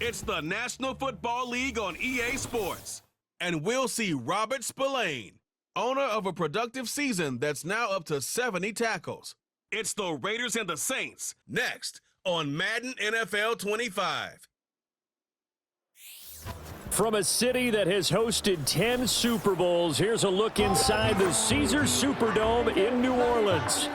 It's the National Football League on EA Sports. And we'll see Robert Spillane, owner of a productive season that's now up to 70 tackles. It's the Raiders and the Saints, next on Madden NFL 25. From a city that has hosted 10 Super Bowls, here's a look inside the Caesars Superdome in New Orleans.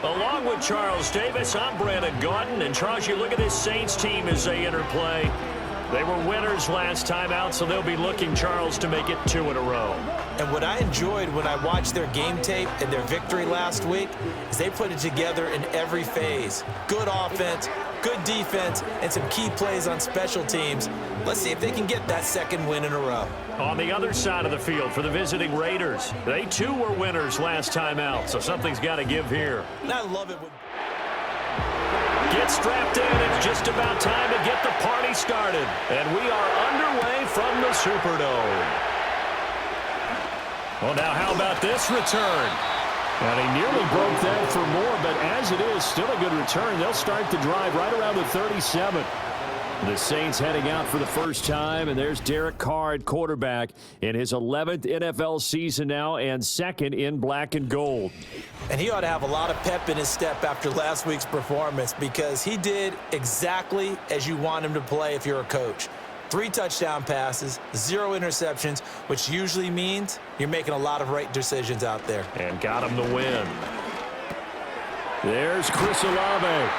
Along with Charles Davis, I'm Brandon Gaudin. And Charles, you look at this Saints team as they enter play. They were winners last time out, so they'll be looking, Charles, to make it 2 in a row. And what I enjoyed when I watched their game tape and their victory last week is they put it together in every phase. Good offense, good defense, and some key plays on special teams. Let's see if they can get that second win in a row. On the other side of the field for the visiting Raiders, they too were winners last time out, so something's got to give here. And I love it when Get strapped in. It's just about time to get the party started. And we are underway from the Superdome. Well, now how about this return? And he nearly broke that for more, but as it is, still a good return. They'll start the drive right around the 37. The Saints heading out for the first time, and there's Derek Carr at quarterback in his 11th NFL season now and second in black and gold. And he ought to have a lot of pep in his step after last week's performance because he did exactly as you want him to play if you're a coach. 3 touchdown passes, 0 interceptions, which usually means you're making a lot of right decisions out there. And got him the win. There's Chris Olave.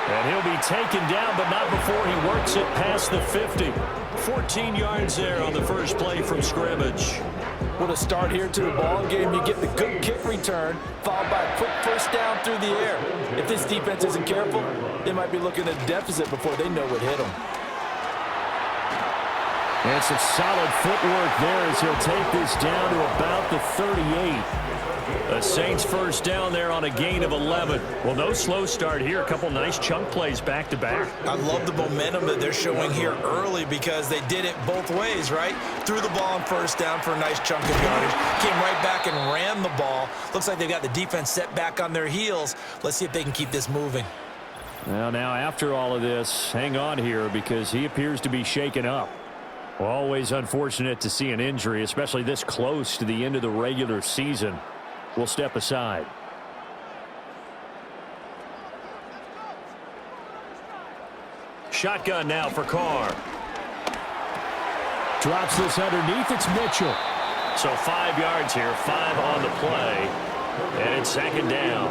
And he'll be taken down, but not before he works it past the 50. 14 yards there on the first play from scrimmage. What a start here to the ball game. You get the good kick return, followed by a quick first down through the air. If this defense isn't careful, they might be looking at a deficit before they know what hit them. And some solid footwork there as he'll take this down to about the 38. A Saints first down there on a gain of 11. Well, no slow start here. A couple nice chunk plays back-to-back. I love the momentum that they're showing here early because they did it both ways, right? Threw the ball on first down for a nice chunk of yardage. Came right back and ran the ball. Looks like they've got the defense set back on their heels. Let's see if they can keep this moving. Well, now after all of this, hang on here because he appears to be shaken up. Always unfortunate to see an injury, especially this close to the end of the regular season. We'll step aside. Shotgun now for Carr. Drops this underneath. It's Mitchell. So 5 yards here, 5 on the play. And it's second down.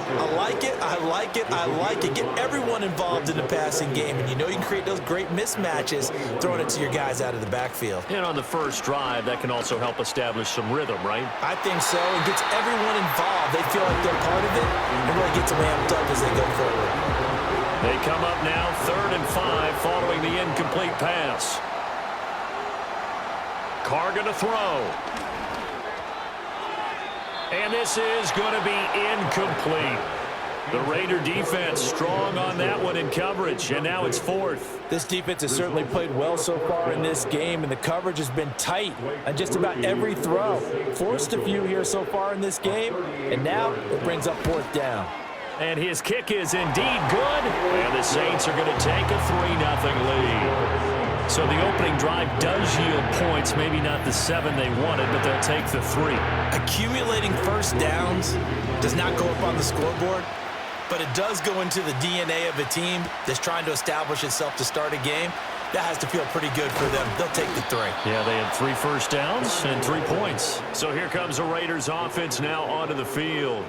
I like it, I like it, I like it. Get everyone involved in the passing game, and you know you can create those great mismatches throwing it to your guys out of the backfield. And on the first drive, that can also help establish some rhythm, right? I think so. It gets everyone involved. They feel like they're part of it, and really gets them amped up as they go forward. They come up now 3rd and 5 following the incomplete pass. Carr going to throw. And this is going to be incomplete. The Raider defense strong on that one in coverage, and now it's 4th. This defense has certainly played well so far in this game, and the coverage has been tight on just about every throw. Forced a few here so far in this game, and now it brings up 4th down. And his kick is indeed good, and the Saints are going to take a 3-0 lead. So the opening drive does yield points, maybe not the 7 they wanted, but they'll take the 3. Accumulating first downs does not go up on the scoreboard, but it does go into the DNA of a team that's trying to establish itself to start a game. That has to feel pretty good for them. They'll take the 3. Yeah, they had 3 first downs and 3 points. So here comes the Raiders offense now onto the field.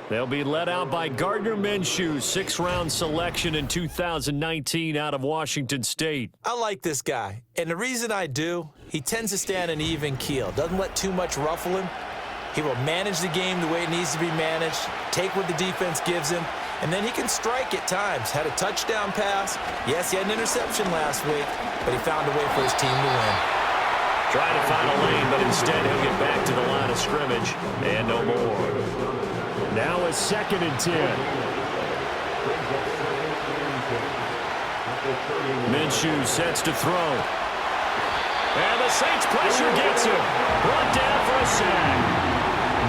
They'll be led out by Gardner Minshew, 6th-round selection in 2019 out of Washington State. I like this guy, and the reason I do, he tends to stay on an even keel. Doesn't let too much ruffle him. He will manage the game the way it needs to be managed, take what the defense gives him, and then he can strike at times. Had a touchdown pass. Yes, he had an interception last week, but he found a way for his team to win. Trying to find a lane, but instead he'll get back to the line of scrimmage and no more. Now a 2nd and 10. Minshew sets to throw. And the Saints pressure gets him. Brought down for a sack.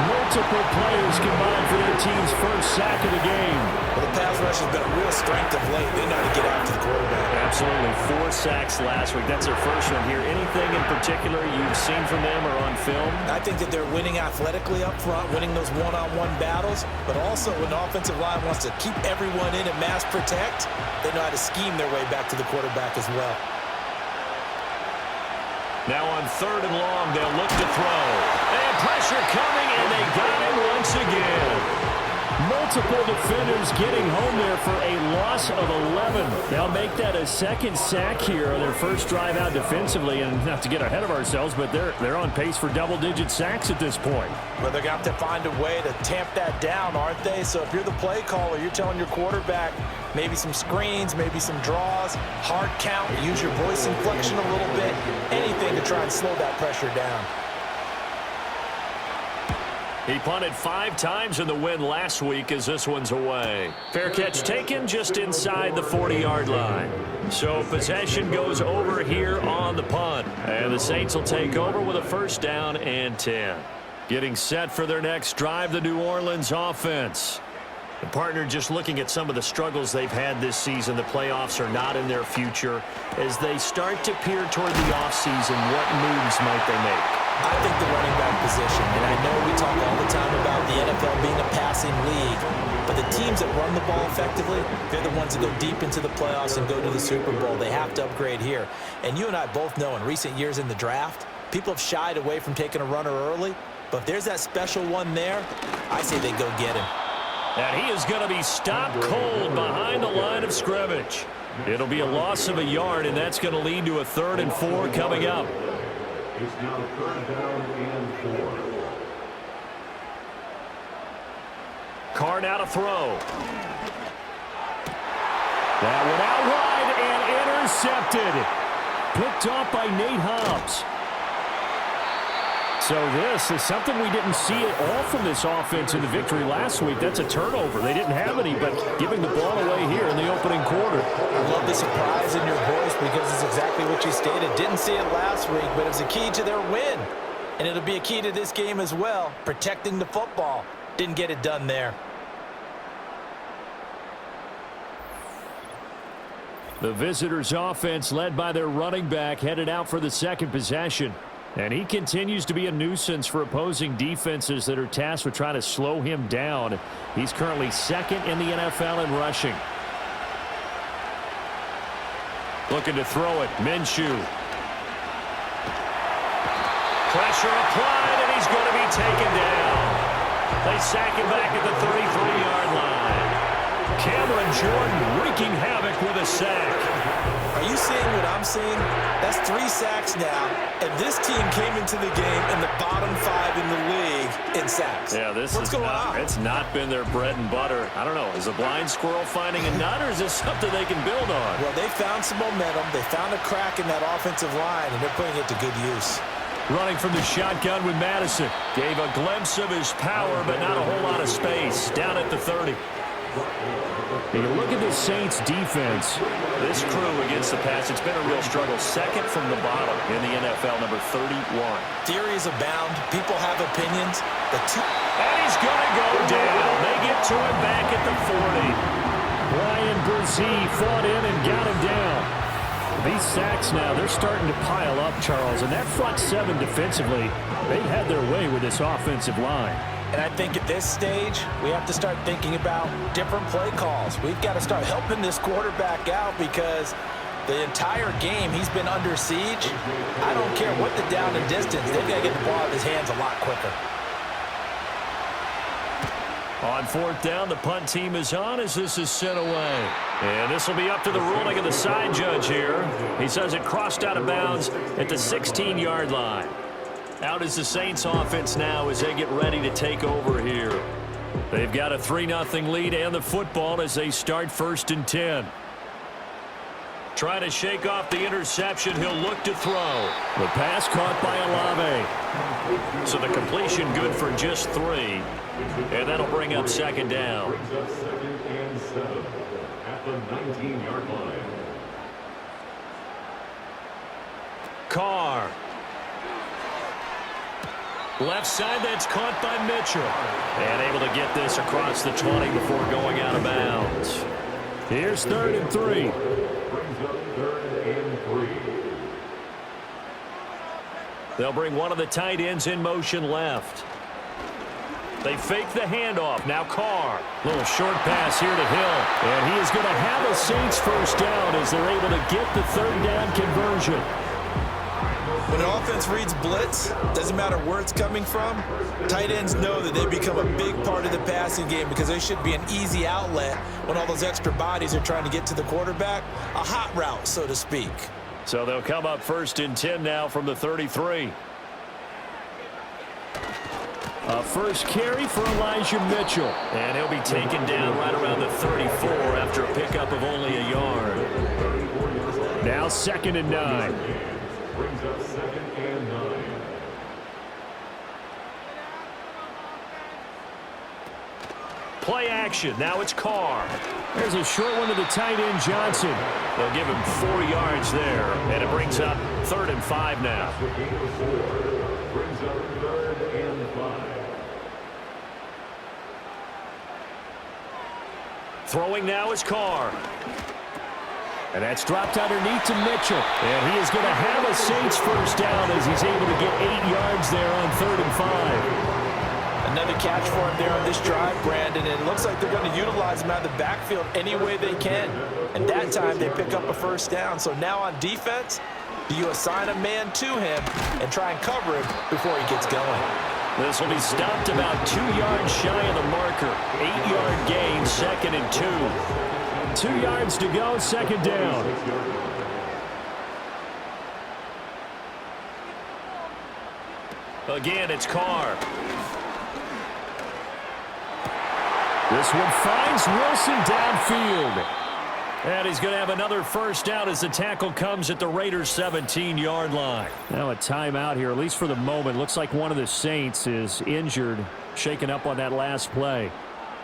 No Multiple players combined for their team's first sack of the game. Well, the pass rush has been a real strength of late. They know how to get out to the quarterback. Absolutely. 4 sacks last week. That's their first one here. Anything in particular you've seen from them or on film? I think that they're winning athletically up front, winning those one-on-one battles, but also when the offensive line wants to keep everyone in and mass protect, they know how to scheme their way back to the quarterback as well. Now on 3rd and long, they'll look to throw. And pressure coming, and they got him once again. Multiple defenders getting home there for a loss of 11. They'll make that a second sack here on their first drive out defensively. And not to get ahead of ourselves, but they're on pace for double-digit sacks at this point. Well, they're going to have to find a way to tamp that down, aren't they? So if you're the play caller, you're telling your quarterback maybe some screens, maybe some draws, hard count, use your voice inflection a little bit, anything to try and slow that pressure down. He punted 5 times in the win last week as this one's away. Fair catch taken just inside the 40-yard line. So possession goes over here on the punt. And the Saints will take over with a 1st down and 10. Getting set for their next drive, the New Orleans offense. The partner just looking at some of the struggles they've had this season. The playoffs are not in their future. As they start to peer toward the offseason, what moves might they make? I think the running back position, and I know we talk all the time about the NFL being a passing league, but the teams that run the ball effectively, they're the ones that go deep into the playoffs and go to the Super Bowl. They have to upgrade here. And you and I both know in recent years in the draft, people have shied away from taking a runner early, but if there's that special one there, I say they go get him. And he is going to be stopped cold behind the line of scrimmage. It'll be a loss of a yard, and that's going to lead to a 3rd and 4 coming up. It's now 3rd down and 4. Carr now to throw. That one out wide and intercepted. Picked off by Nate Hobbs. So this is something we didn't see at all from this offense in the victory last week. That's a turnover. They didn't have any, but giving the ball away here in the opening quarter. I love the surprise in your voice because it's exactly what you stated. Didn't see it last week, but it was a key to their win. And it'll be a key to this game as well, protecting the football. Didn't get it done there. The visitors' offense, led by their running back, headed out for the 2nd possession. And he continues to be a nuisance for opposing defenses that are tasked with trying to slow him down. He's currently 2nd in the NFL in rushing. Looking to throw it. Minshew. Pressure applied, and he's going to be taken down. They sack him back at the 33-yard line. Cameron Jordan wreaking havoc with a sack. Are you seeing what I'm seeing? That's 3 sacks now, and this team came into the game in the bottom 5 in the league in sacks. Yeah, What's going on? It's not been their bread and butter. I don't know. Is a blind squirrel finding a nut, or is this something they can build on? Well, they found some momentum. They found a crack in that offensive line, and they're putting it to good use. Running from the shotgun with Madison. Gave a glimpse of his power, but not a whole lot of space. Down at the 30. You look at the Saints defense. This crew against the pass, it's been a real struggle. 2nd from the bottom in the NFL, number 31. Theories abound. People have opinions. And he's going to go down. They get to him back at the 40. Brian Brzee fought in and got him down. These sacks now, they're starting to pile up, Charles. And that front 7 defensively, they've had their way with this offensive line. And I think at this stage, we have to start thinking about different play calls. We've got to start helping this quarterback out because the entire game he's been under siege. I don't care what the down and distance. They've got to get the ball out of his hands a lot quicker. On 4th down, the punt team is on as this is sent away. And this will be up to the ruling of the side judge here. He says it crossed out of bounds at the 16-yard line. Out is the Saints offense now as they get ready to take over here. They've got a 3-0 lead and the football as they start 1st and 10. Trying to shake off the interception. He'll look to throw. The pass caught by Olave. So the completion good for just 3. And that'll bring up 2nd down. Brings up 2nd and 7 at the 19-yard line. Carr. Left side, that's caught by Mitchell. And able to get this across the 20 before going out of bounds. Here's 3rd and 3. Brings up 3rd and 3. They'll bring one of the tight ends in motion left. They fake the handoff. Now Carr. Little short pass here to Hill. And he is going to have a Saints first down as they're able to get the 3rd down conversion. When an offense reads blitz, doesn't matter where it's coming from, tight ends know that they become a big part of the passing game because they should be an easy outlet when all those extra bodies are trying to get to the quarterback. A hot route, so to speak. So they'll come up 1st and 10 now from the 33. A first carry for Elijah Mitchell. And he'll be taken down right around the 34 after a pickup of only a yard. Now 2nd and 9. Brings up 2nd and 9. Play action. Now it's Carr. There's a short one to the tight end, Johnson. They'll give him 4 yards there. And it brings up 3rd and 5 now. The gain of 4 brings up 3rd and 5. Throwing now is Carr. And that's dropped underneath to Mitchell. And he is going to have a Saints first down as he's able to get 8 yards there on 3rd and 5. Another catch for him there on this drive, Brandon, and it looks like they're going to utilize him out of the backfield any way they can. And that time they pick up a first down. So now on defense, do you assign a man to him and try and cover him before he gets going? This will be stopped about 2 yards shy of the marker. 8-yard gain, 2nd and 2. 2 yards to go, 2nd down. Again, it's Carr. This one finds Wilson downfield. And he's going to have another first down as the tackle comes at the Raiders' 17-yard line. Now a timeout here, at least for the moment. Looks like one of the Saints is injured, shaken up on that last play.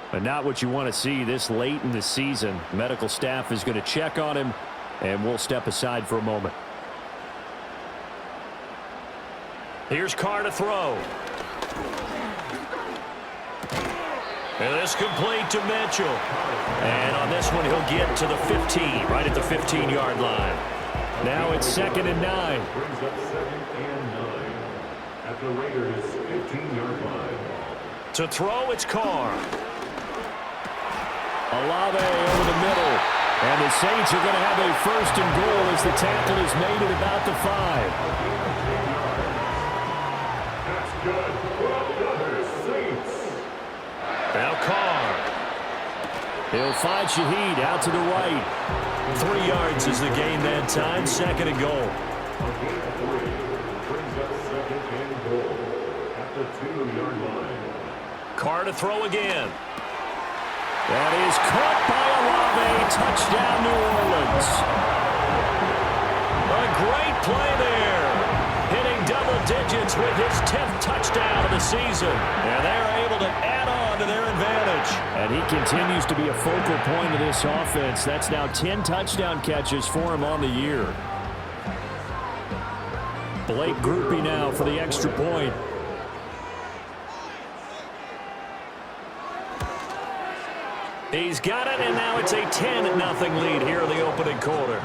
But not what you want to see this late in the season. Medical staff is going to check on him, and we'll step aside for a moment. Here's Carr to throw. And this complete to Mitchell. And on this one, he'll get to the 15, right at the 15-yard line. Now it's 2nd and 9. Brings up 2nd and 9 at the Raiders' 15-yard line. To throw, it's Carr. Olave over the middle. And the Saints are going to have a 1st and goal as the tackle is made at about the 5. That's good. Another Saints. Now Carr. He'll find Shaheed out to the right. 3 yards is the gain that time. 2nd and goal. A gain of 3 brings up 2nd and goal at the 2-yard line. Carr to throw again. That is caught by Olave. Touchdown, New Orleans. A great play there. Hitting double digits with his 10th touchdown of the season. And they're able to add on to their advantage. And he continues to be a focal point of this offense. That's now 10 touchdown catches for him on the year. Blake Groupie now for the extra point. He's got it, and now it's a 10-0 lead here in the opening quarter.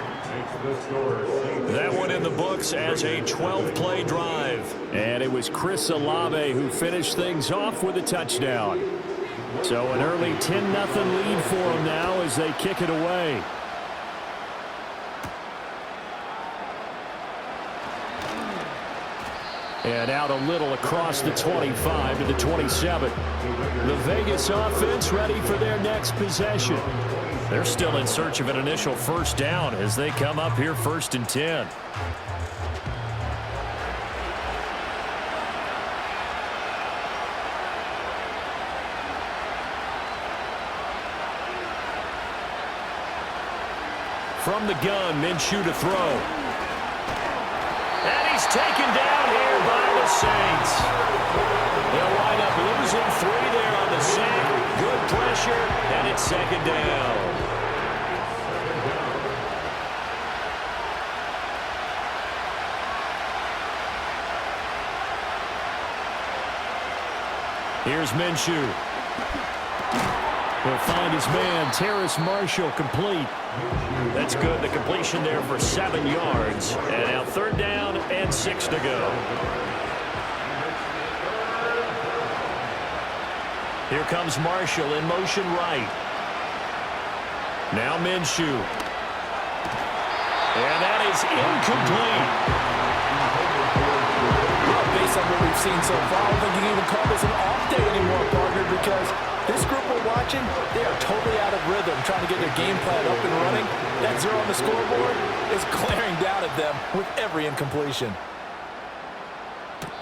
That one in the books as a 12-play drive. And it was Chris Olave who finished things off with a touchdown. So an early 10-0 lead for them now as they kick it away. And out a little across the 25 to the 27. The Vegas offense ready for their next possession. They're still in search of an initial first down as they come up here 1st and 10. From the gun, Minshew to throw. And he's taken down here by the Saints. They'll wind up losing 3 there on the sack. Good pressure, and it's 2nd down. Here's Minshew. He'll find his man, Terrace Marshall, complete. That's good. The completion there for 7 yards. And now 3rd down and 6 to go. Here comes Marshall in motion right. Now Minshew. And that is incomplete. Well, based on what we've seen so far, I don't think you can even call this an off day anymore, partner, because this group we're watching, they are totally out of rhythm, trying to get their game plan up and running. That 0 on the scoreboard is glaring down at them with every incompletion.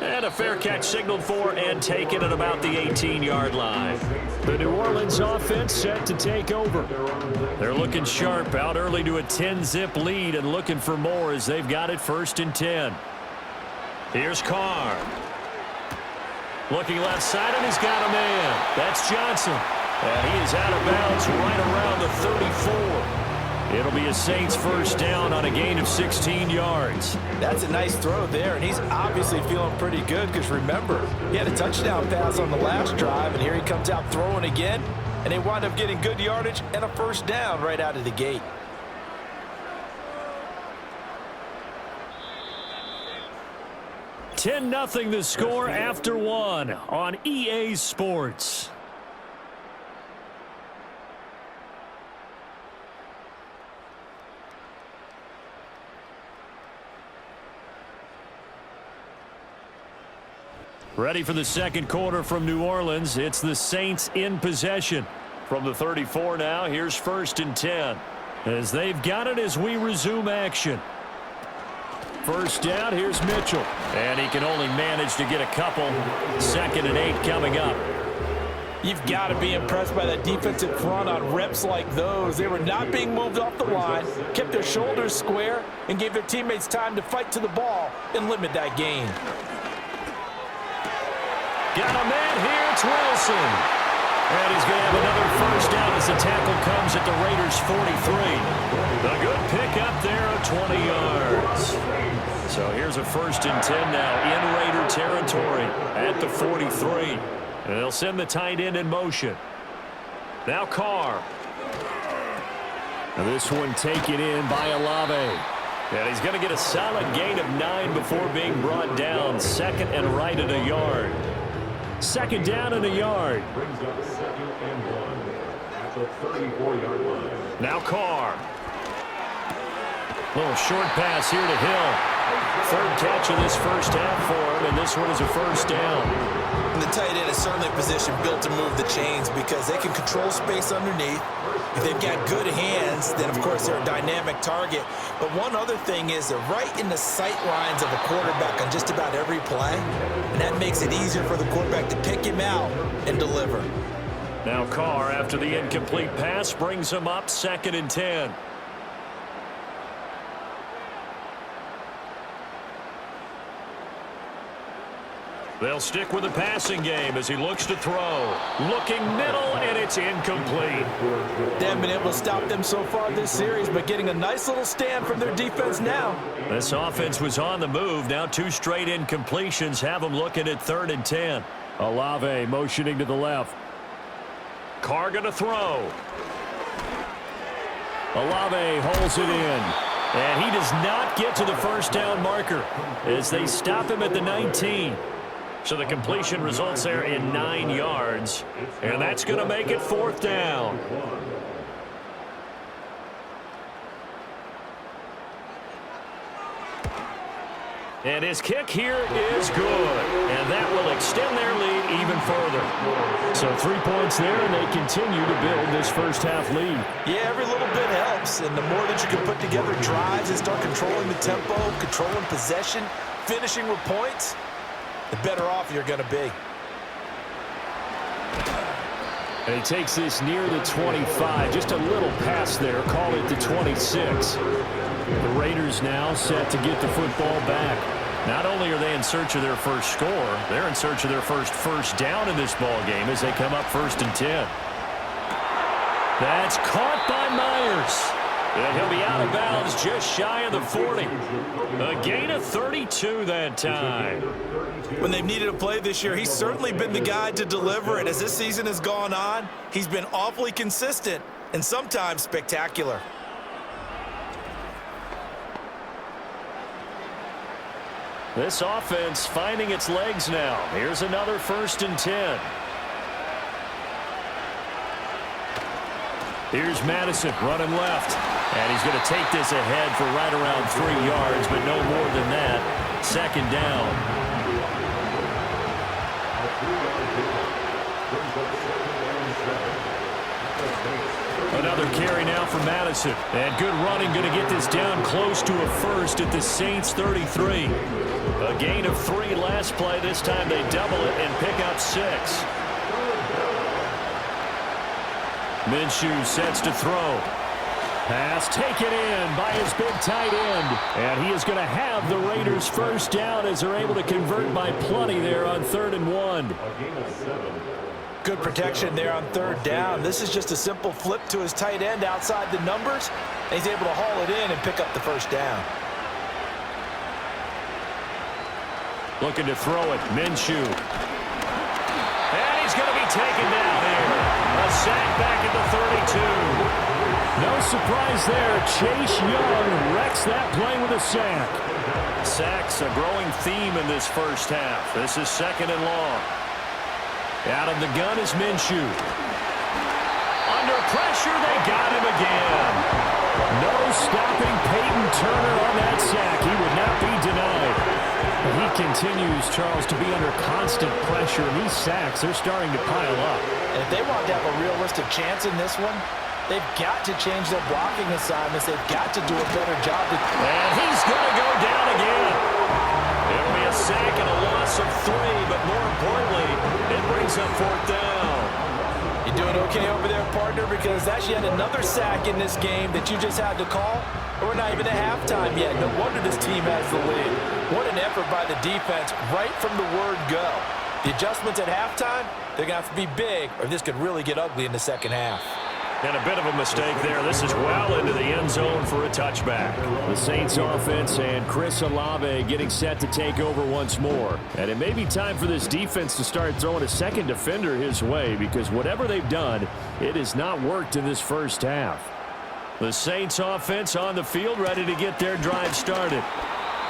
And a fair catch signaled for and taken at about the 18-yard line. The New Orleans offense set to take over. They're looking sharp, out early to a 10-zip lead and looking for more as they've got it 1st and 10. Here's Carr. Looking left side, and he's got a man. That's Johnson. And he is out of bounds right around the 34. It'll be a Saints 1st down on a gain of 16 yards. That's a nice throw there, and he's obviously feeling pretty good because, remember, he had a touchdown pass on the last drive, and here he comes out throwing again, and they wind up getting good yardage and a 1st down right out of the gate. $10-0 the score after 1 on EA Sports. Ready for the 2nd quarter from New Orleans. It's the Saints in possession. From the 34 now, here's 1st and 10. As they've got it as we resume action. 1st down, here's Mitchell. And he can only manage to get a couple. 2nd and 8 coming up. You've got to be impressed by that defensive front on reps like those. They were not being moved off the line, kept their shoulders square, and gave their teammates time to fight to the ball and limit that gain. Got a man here, it's Wilson. And he's going to have another 1st down as the tackle comes at the Raiders' 43. A good pickup there of 20 yards. So here's a 1st and 10 now in Raider territory at the 43. And they'll send the tight end in motion. Now Carr. And this one taken in by Olave. And he's going to get a solid gain of 9 before being brought down. 2nd and right at a yard. 2nd down and a yard. Brings up 2nd and 1 at the 34-yard line. Now Carr. Little short pass here to Hill. 3rd catch of this 1st half for him, and this one is a 1st down. And the tight end is certainly a position built to move the chains because they can control space underneath. If they've got good hands, then, of course, they're a dynamic target. But one other thing is they're right in the sight lines of a quarterback on just about every play, and that makes it easier for the quarterback to pick him out and deliver. Now Carr, after the incomplete pass, brings him up 2nd and 10. They'll stick with the passing game as he looks to throw. Looking middle, and it's incomplete. They haven't been able to stop them so far this series, but getting a nice little stand from their defense now. This offense was on the move. Now 2 straight incompletions have them looking at 3rd and 10. Olave motioning to the left. Carr going to throw. Olave holds it in. And he does not get to the 1st down marker as they stop him at the 19. So the completion results there in 9 yards. And that's going to make it 4th down. And his kick here is good. And that will extend their lead even further. So 3 points there, and they continue to build this 1st half lead. Yeah, every little bit helps. And the more that you can put together drives and start controlling the tempo, controlling possession, finishing with points, the better off you're going to be. And he takes this near the 25. Just a little pass there. Call it the 26. The Raiders now set to get the football back. Not only are they in search of their first score, they're in search of their first down in this ball game as they come up 1st and 10. That's caught by Myers. And he'll be out of bounds just shy of the 40. A gain of 32 that time. When they've needed a play this year, he's certainly been the guy to deliver it. As this season has gone on, he's been awfully consistent and sometimes spectacular. This offense finding its legs now. Here's another 1st and 10. Here's Madison running left. And he's going to take this ahead for right around 3 yards, but no more than that. 2nd down. Another carry now for Madison. And good running, going to get this down close to a first at the Saints 33. A gain of 3 last play. This time they double it and pick up 6. Minshew sets to throw. Pass taken in by his big tight end. And he is going to have the Raiders first down as they're able to convert by plenty there on 3rd and 1. Good protection there on 3rd down. This is just a simple flip to his tight end outside the numbers. And he's able to haul it in and pick up the first down. Looking to throw it. Minshew. And he's going to be taken down here. A sack back at the 32. No surprise there. Chase Young wrecks that play with a sack. Sacks a growing theme in this first half. This is 2nd and long. Out of the gun is Minshew. Under pressure, they got him again. No stopping Peyton Turner on that sack. He would not be denied. He continues, Charles, to be under constant pressure. And these sacks, they're starting to pile up. And if they want to have a realistic chance in this one, they've got to change their blocking assignments. They've got to do a better job. And he's going to go down again. It'll be a sack and a loss of 3, but more importantly, it brings up 4th down. You doing okay over there, partner? Because that's yet another sack in this game that you just had to call. We're not even at halftime yet. No wonder this team has the lead. What an effort by the defense right from the word go. The adjustments at halftime, they're going to have to be big, or this could really get ugly in the second half. And a bit of a mistake there. This is well into the end zone for a touchback. The Saints offense and Chris Olave getting set to take over once more. And it may be time for this defense to start throwing a second defender his way, because whatever they've done, it has not worked in this first half. The Saints offense on the field ready to get their drive started.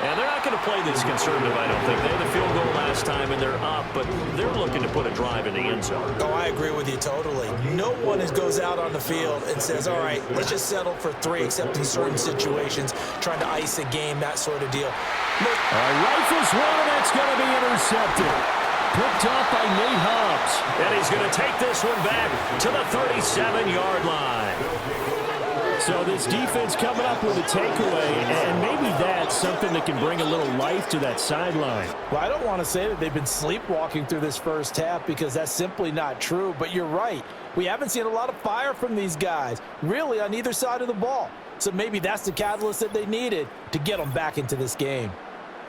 And they're not going to play this conservative, I don't think. They had the field goal last time, and they're up, but they're looking to put a drive in the end zone. Oh, I agree with you totally. No one goes out on the field and says, all right, let's just settle for 3, except in certain situations, trying to ice a game, that sort of deal. Look. Rifles one, and that's going to be intercepted. Picked off by Nate Hobbs. And he's going to take this one back to the 37-yard line. So this defense coming up with a takeaway, and maybe that's something that can bring a little life to that sideline. Well, I don't want to say that they've been sleepwalking through this first half, because that's simply not true. But you're right. We haven't seen a lot of fire from these guys, really, on either side of the ball. So maybe that's the catalyst that they needed to get them back into this game.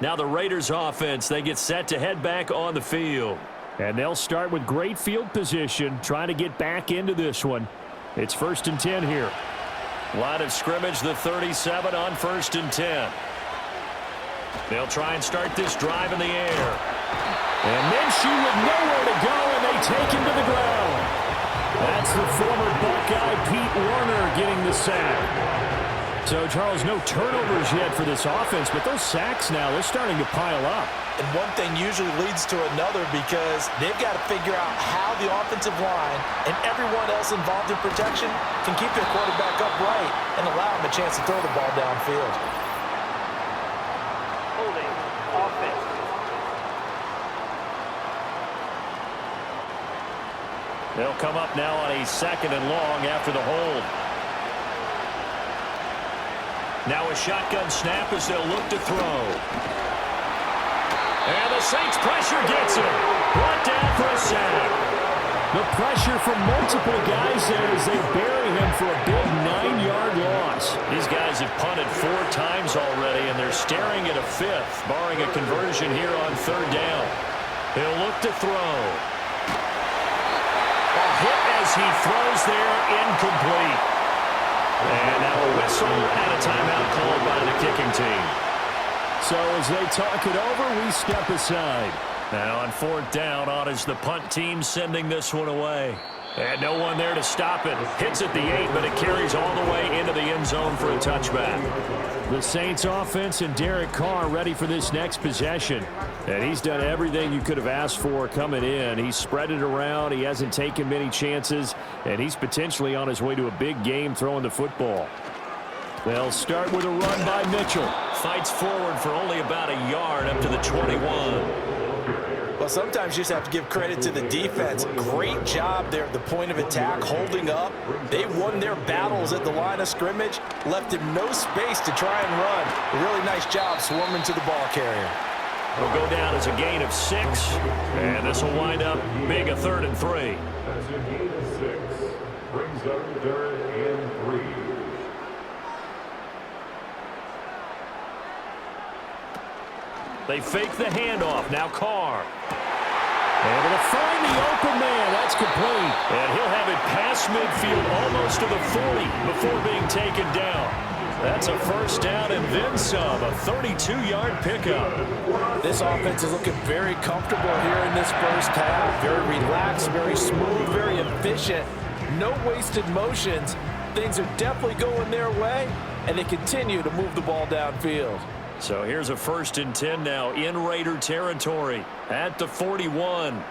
Now the Raiders offense, they get set to head back on the field. And they'll start with great field position, trying to get back into this one. It's 1st and 10 here. Line of scrimmage, the 37 on 1st and 10. They'll try and start this drive in the air. And Minshew with nowhere to go, and they take him to the ground. That's the former Buckeye Pete Werner getting the sack. So, Charles, no turnovers yet for this offense, but those sacks now, they're starting to pile up. And one thing usually leads to another, because they've got to figure out how the offensive line and everyone else involved in protection can keep their quarterback upright and allow him a chance to throw the ball downfield. Holding offense. They'll come up now on a 2nd and long after the hold. Now a shotgun snap as they'll look to throw. And the Saints pressure gets him. Brought down for a sack. The pressure from multiple guys there as they bury him for a big 9-yard loss. These guys have punted 4 times already, and they're staring at a 5th, barring a conversion here on 3rd down. He'll look to throw. A hit as he throws there, incomplete. And now a whistle and a timeout called by the kicking team. So as they talk it over, we step aside. Now on 4th down, on is the punt team sending this one away. And no one there to stop it. Hits at the 8, but it carries all the way into the end zone for a touchback. The Saints offense and Derek Carr ready for this next possession. And he's done everything you could have asked for coming in. He's spread it around. He hasn't taken many chances. And he's potentially on his way to a big game throwing the football. They'll start with a run by Mitchell. Fights forward for only about a yard up to the 21. Well, sometimes you just have to give credit to the defense. Great job there at the point of attack, holding up. They won their battles at the line of scrimmage, left him no space to try and run. A really nice job swarming to the ball carrier. It'll go down as a gain of 6, and this will wind up being a 3rd and 3. That's a gain of 6. Brings up 3rd and 3. They fake the handoff. Now Carr. Able to find the open man. That's complete. And he'll have it past midfield almost to the 40 before being taken down. That's a 1st down and then some. A 32-yard pickup. This offense is looking very comfortable here in this first half. Very relaxed, very smooth, very efficient. No wasted motions. Things are definitely going their way, and they continue to move the ball downfield. So here's a 1st and 10 now in Raider territory at the 41.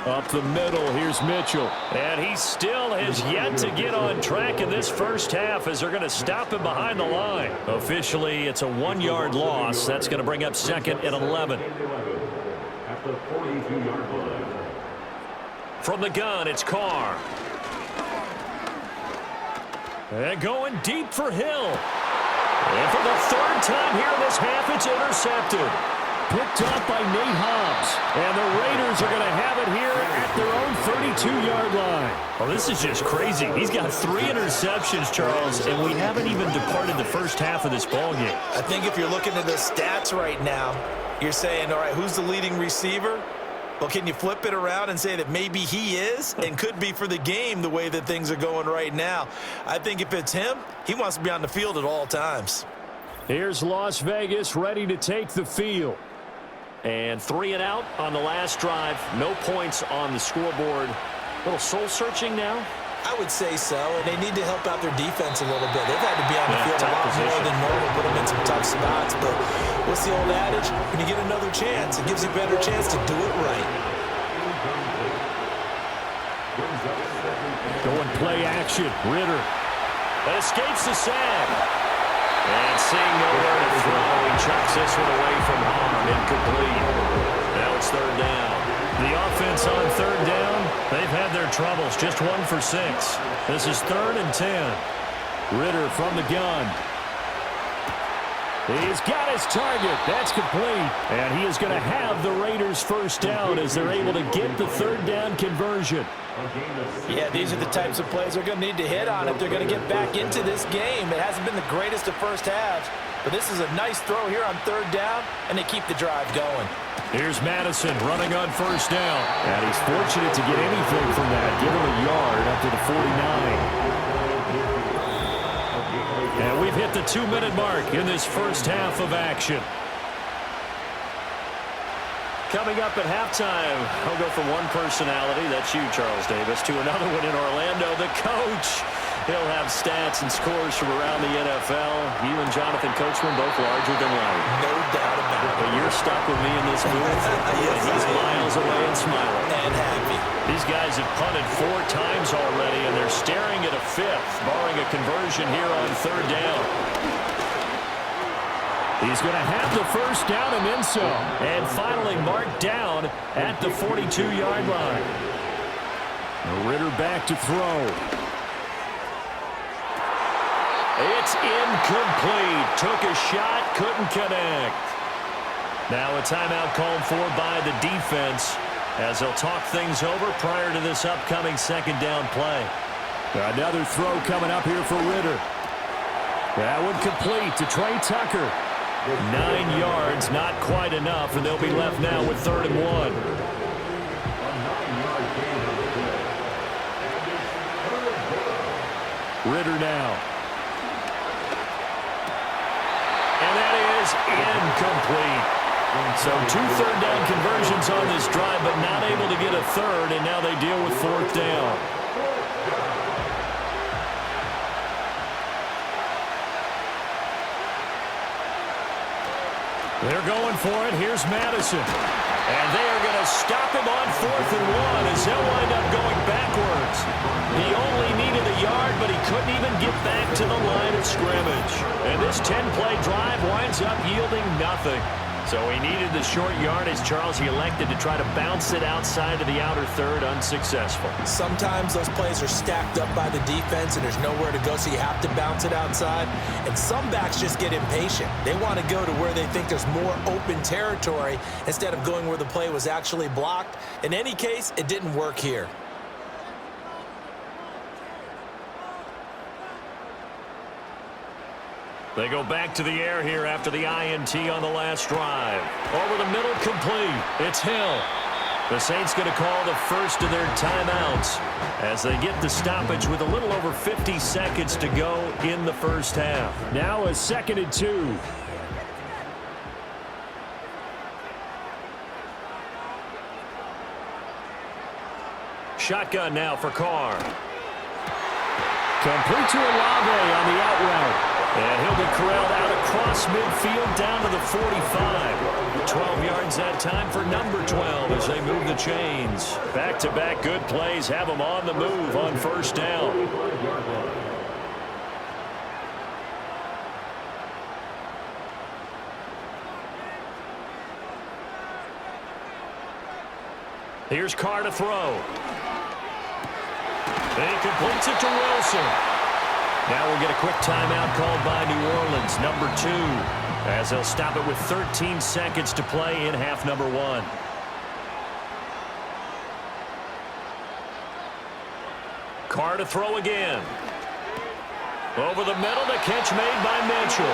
Up the middle, here's Mitchell. And he still has yet to get on track in this first half as they're going to stop him behind the line. Officially, it's a 1-yard loss. That's going to bring up 2nd and 11. At the 42-yard line. From the gun, it's Carr. And going deep for Hill. And for the 3rd time here in this half, it's intercepted. Picked up by Nate Hobbs. And the Raiders are going to have it here at their own 32-yard line. Well, this is just crazy. He's got 3 interceptions, Charles, and we haven't even departed the first half of this ballgame. I think if you're looking at the stats right now, you're saying, all right, who's the leading receiver? Well, can you flip it around and say that maybe he is and could be for the game the way that things are going right now? I think if it's him, he wants to be on the field at all times. Here's Las Vegas ready to take the field. And 3 and out on the last drive. No points on the scoreboard. A little soul-searching now. I would say so, and they need to help out their defense a little bit. They've had to be on the field a lot more than normal, put them in some tough spots. But what's the old adage? When you get another chance, it gives you a better chance to do it right. Going play action. Ritter. Escapes the sack. And seeing nowhere to throw, he chucks this one away from harm. Incomplete. Now it's 3rd down. The offense on 3rd down, they've had their troubles. Just 1 for 6. This is 3rd and 10. Ritter from the gun. He's got his target. That's complete. And he is going to have the Raiders' 1st down as they're able to get the 3rd down conversion. Yeah, these are the types of plays they're going to need to hit on if they're going to get back into this game. It hasn't been the greatest of first halves, but this is a nice throw here on 3rd down, and they keep the drive going. Here's Madison running on 1st down. And he's fortunate to get anything from that. Give him a yard up to the 49. And we've hit the 2-minute mark in this first half of action. Coming up at halftime, I'll go from one personality, that's you, Charles Davis, to another one in Orlando, the coach. He'll have stats and scores from around the NFL. You and Jonathan Coachman both larger than life. No doubt about it. But you're stuck with me in this booth. Yes, and he's miles away and smiling. And happy. These guys have punted 4 times already, and they're staring at a 5th, barring a conversion here on 3rd down. He's going to have the 1st down and then some. And finally marked down at the 42-yard line. Ritter back to throw. It's incomplete. Took a shot, couldn't connect. Now a timeout called for by the defense as they'll talk things over prior to this upcoming 2nd down play. Another throw coming up here for Ritter. That one complete to Trey Tucker. 9 yards, not quite enough, and they'll be left now with 3rd and 1. down. And that is incomplete. So 2 third down conversions on this drive, but not able to get a third, and now they deal with 4th down. They're going for it. Here's Madison. And they are going to stop him on 4th and 1 as they'll wind up going backwards. He only needed a yard, but he couldn't even get back to the line of scrimmage. And this 10-play drive winds up yielding nothing. So he needed the short yardage, Charles. He elected to try to bounce it outside of the outer third, unsuccessful. Sometimes those plays are stacked up by the defense and there's nowhere to go, so you have to bounce it outside. And some backs just get impatient. They want to go to where they think there's more open territory instead of going where the play was actually blocked. In any case, it didn't work here. They go back to the air here after the INT on the last drive. Over the middle, complete. It's Hill. The Saints going to call the first of their timeouts as they get the stoppage with a little over 50 seconds to go in the first half. Now a 2nd and 2. Shotgun now for Carr. Complete to Olave on the out route. And he'll be corralled out across midfield down to the 45. 12 yards that time for number 12 as they move the chains. Back-to-back good plays have them on the move on 1st down. Here's Carr to throw. And he completes it to Wilson. Now we'll get a quick timeout called by New Orleans, number 2, as they'll stop it with 13 seconds to play in half number 1. Carr to throw again. Over the middle, the catch made by Mitchell.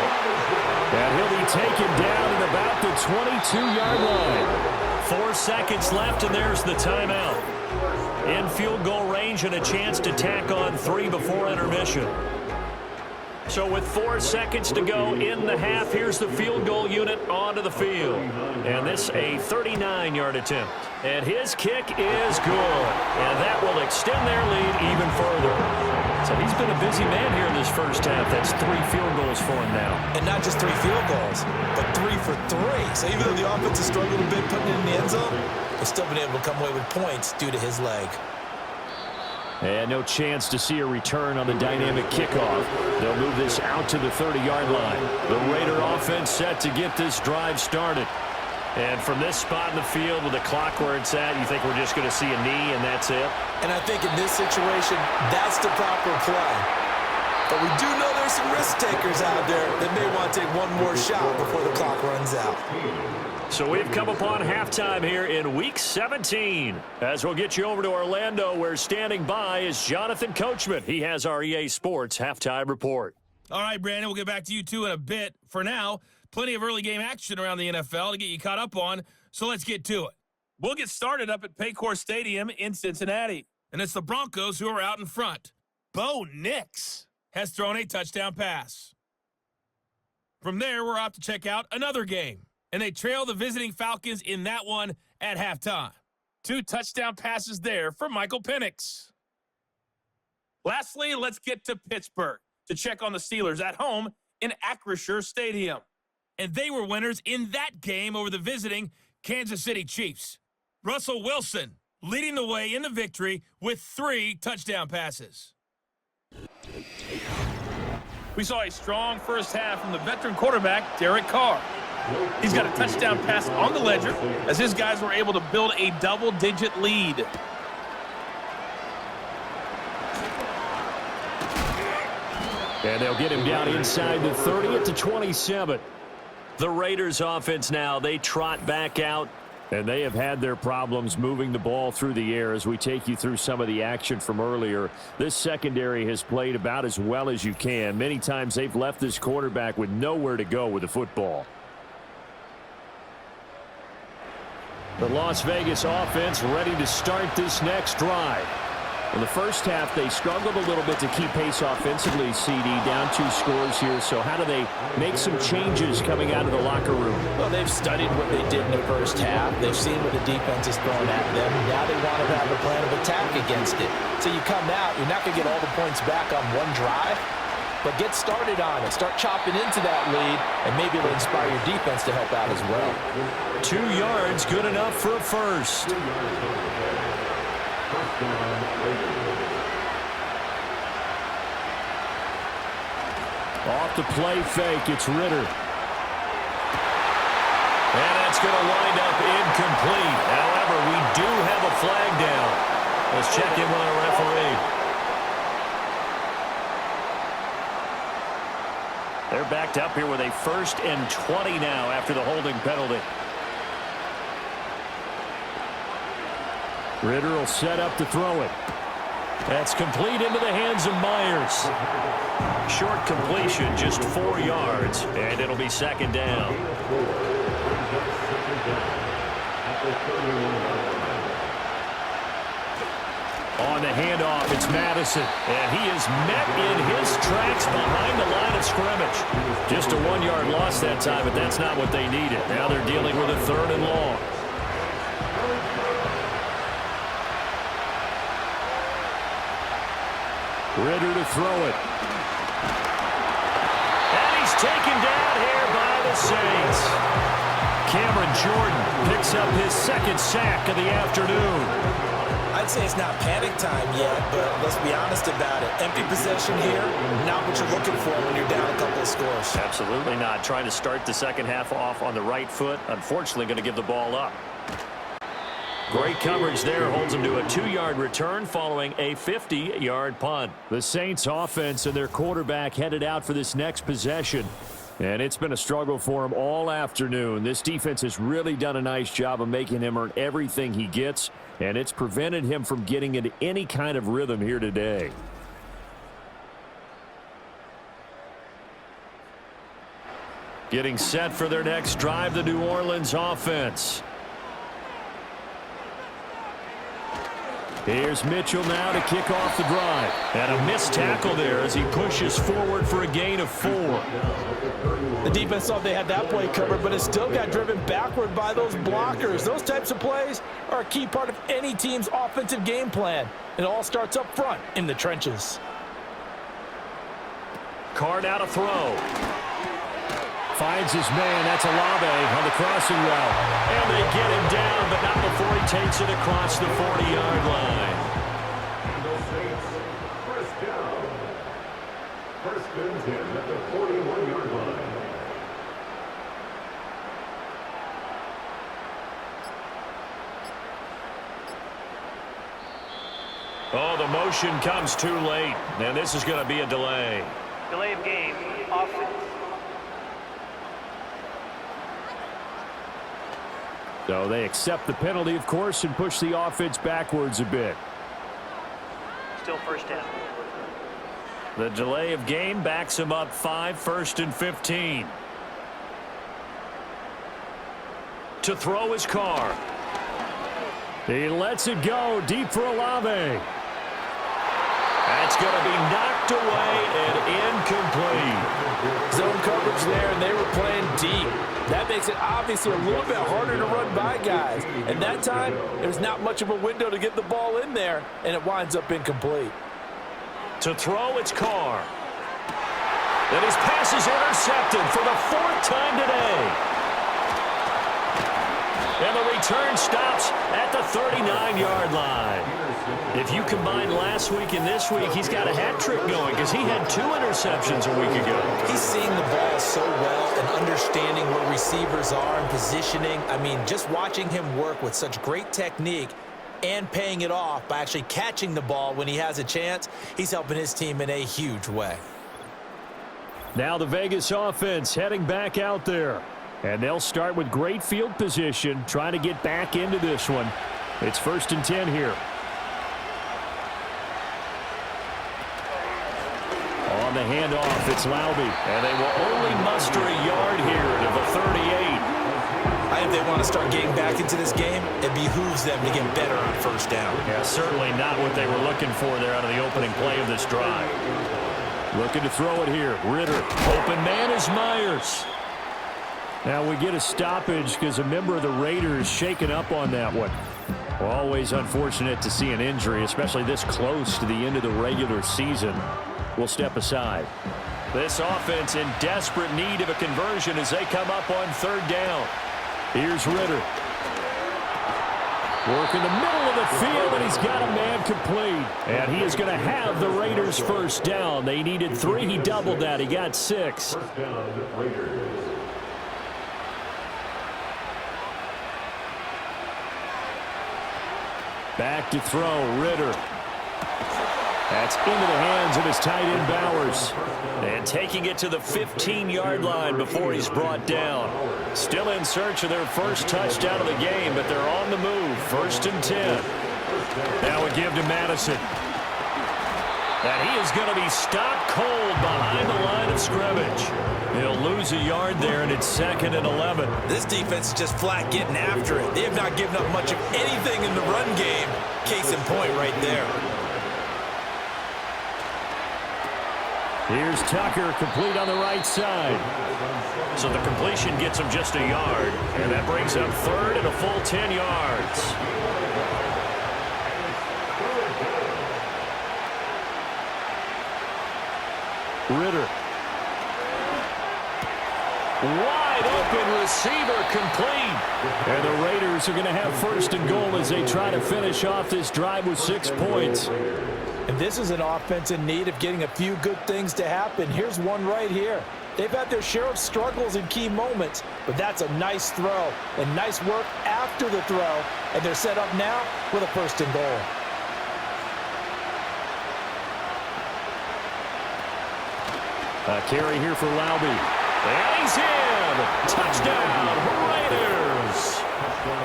And he'll be taken down at about the 22-yard line. 4 seconds left, and there's the timeout. In field goal range and a chance to tack on 3 before intermission. So with 4 seconds to go in the half, here's the field goal unit onto the field. And this a 39-yard attempt. And his kick is good. And that will extend their lead even further. So he's been a busy man here in this first half. That's 3 field goals for him now. And not just 3 field goals, but 3 for 3. So even though the offense has struggled a bit putting it in the end zone, they've still been able to come away with points due to his leg. And no chance to see a return on the dynamic kickoff. They'll move this out to the 30-yard line. The Raider offense set to get this drive started. And from this spot in the field with the clock where it's at, you think we're just going to see a knee and that's it? And I think in this situation, that's the proper play. But we do know there's some risk takers out there that may want to take one more shot before the clock runs out. So we've come upon halftime here in Week 17. As we'll get you over to Orlando, where standing by is Jonathan Coachman. He has our EA Sports Halftime Report. All right, Brandon, we'll get back to you, too, in a bit. For now, plenty of early game action around the NFL to get you caught up on, so let's get to it. We'll get started up at Paycor Stadium in Cincinnati, and it's the Broncos who are out in front. Bo Nix has thrown a touchdown pass. From there, we're off to check out another game. And they trail the visiting Falcons in that one at halftime. 2 touchdown passes there for Michael Penix. Lastly, let's get to Pittsburgh to check on the Steelers at home in Acrisure Stadium. And they were winners in that game over the visiting Kansas City Chiefs. Russell Wilson leading the way in the victory with 3 touchdown passes. We saw a strong first half from the veteran quarterback, Derek Carr. He's got a touchdown pass on the ledger as his guys were able to build a double-digit lead. And they'll get him down inside the 30 at the 27. The Raiders offense now, they trot back out, and they have had their problems moving the ball through the air as we take you through some of the action from earlier. This secondary has played about as well as you can. Many times they've left this quarterback with nowhere to go with the football. The Las Vegas offense ready to start this next drive. In the first half, they struggled a little bit to keep pace offensively, CD, down 2 scores here. So how do they make some changes coming out of the locker room? Well, they've studied what they did in the first half. They've seen what the defense is throwing at them. Now they want to have a plan of attack against it. So you come out, you're not going to get all the points back on one drive, but get started on it. Start chopping into that lead, and maybe it'll inspire your defense to help out as well. 2 yards, good enough for a first. Off the play fake, it's Ritter. And that's going to wind up incomplete. However, we do have a flag down. Let's check in with our referee. They're backed up here with a 1st and 20 now after the holding penalty. Ritter will set up to throw it. That's complete into the hands of Myers. Short completion, just 4 yards, and it'll be 2nd down. On the handoff, it's Madison, and he is met in his tracks behind the line of scrimmage. Just a 1-yard loss that time, but that's not what they needed. Now they're dealing with a 3rd and long. Ritter to throw it. And he's taken down here by the Saints. Cameron Jordan picks up his 2nd sack of the afternoon. I'd say it's not panic time yet, but let's be honest about it. Empty possession here, not what you're looking for when you're down a couple of scores. Absolutely not. Trying to start the second half off on the right foot. Unfortunately, going to give the ball up. Great coverage there. Holds them to a 2-yard return following a 50-yard punt. The Saints offense and their quarterback headed out for this next possession. And it's been a struggle for him all afternoon. This defense has really done a nice job of making him earn everything he gets, and it's prevented him from getting into any kind of rhythm here today. Getting set for their next drive, the New Orleans offense. Here's Mitchell now to kick off the drive. And a missed tackle there as he pushes forward for a gain of 4. The defense thought they had that play covered, but it still got driven backward by those blockers. Those types of plays are a key part of any team's offensive game plan. It all starts up front in the trenches. Card out a throw. Finds his man. That's Olave on the crossing route. And they get him down, but not before he takes it across the 40-yard line. And the Saints, first down. 1st and 10 at the 41-yard line. Oh, the motion comes too late. And this is going to be a delay. Delay of game. Offense. So they accept the penalty, of course, and push the offense backwards a bit. Still 1st down. The delay of game backs him up 5, 1st and 15. To throw his car. He lets it go deep for Olave. That's going to be knocked away and incomplete. Zone coverage there, and they were playing deep. That makes it obviously a little bit harder to run by guys. And that time, there's not much of a window to get the ball in there, and it winds up incomplete. To throw its car. And his pass is intercepted for the 4th time today. And the return stops at the 39-yard line. If you combine last week and this week, he's got a hat trick going because he had 2 interceptions a week ago. He's seeing the ball so well and understanding where receivers are and positioning. I mean, just watching him work with such great technique and paying it off by actually catching the ball when he has a chance, he's helping his team in a huge way. Now the Vegas offense heading back out there. And they'll start with great field position, trying to get back into this one. It's 1st and 10 here. On the handoff, it's Laube. And they will only muster a yard here to the 38. I think if they want to start getting back into this game, it behooves them to get better on first down. Yeah, certainly not what they were looking for there out of the opening play of this drive. Looking to throw it here. Ritter. Open man is Myers. Now we get a stoppage because a member of the Raiders shaken up on that one. Well, always unfortunate to see an injury, especially this close to the end of the regular season. We'll step aside. This offense in desperate need of a conversion as they come up on third down. Here's Ritter. Work in the middle of the field, and he's got a man complete. And he is going to have the Raiders first down. They needed 3. He doubled that. He got 6. First down, Raiders. Back to throw, Ritter. That's into the hands of his tight end, Bowers. And taking it to the 15-yard line before he's brought down. Still in search of their first touchdown of the game, but they're on the move. 1st and 10. Now a give to Madison. And he is going to be stopped cold behind the line of scrimmage. He'll lose a yard there, and it's 2nd and 11. This defense is just flat getting after it. They have not given up much of anything in the run game. Case in point right there. Here's Tucker, complete on the right side. So the completion gets him just a yard, and that brings up 3rd and a full 10 yards. Ritter. Wide open receiver complete. And the Raiders are going to have 1st and goal as they try to finish off this drive with 6 points. And this is an offense in need of getting a few good things to happen. Here's one right here. They've had their share of struggles in key moments, but that's a nice throw and nice work after the throw. And they're set up now with a 1st and goal. A carry here for Laube. And he's in. Touchdown, Raiders.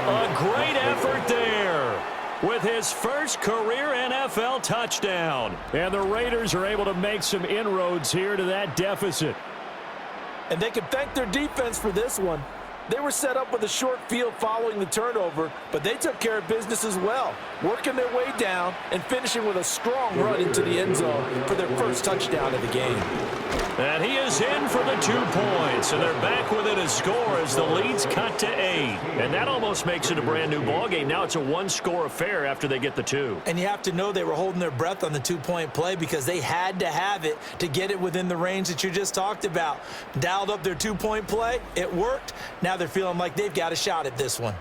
A great effort there with his first career NFL touchdown. And the Raiders are able to make some inroads here to that deficit. And they can thank their defense for this one. They were set up with a short field following the turnover, but they took care of business as well, working their way down and finishing with a strong run into the end zone for their first touchdown of the game. And he is in for the 2 points, and they're back within a score as the lead's cut to 8. And that almost makes it a brand-new ballgame. Now it's a 1-score affair after they get the 2. And you have to know they were holding their breath on the 2-point play because they had to have it to get it within the range that you just talked about. Dialed up their 2-point play. It worked. Now they're feeling like they've got a shot at this one.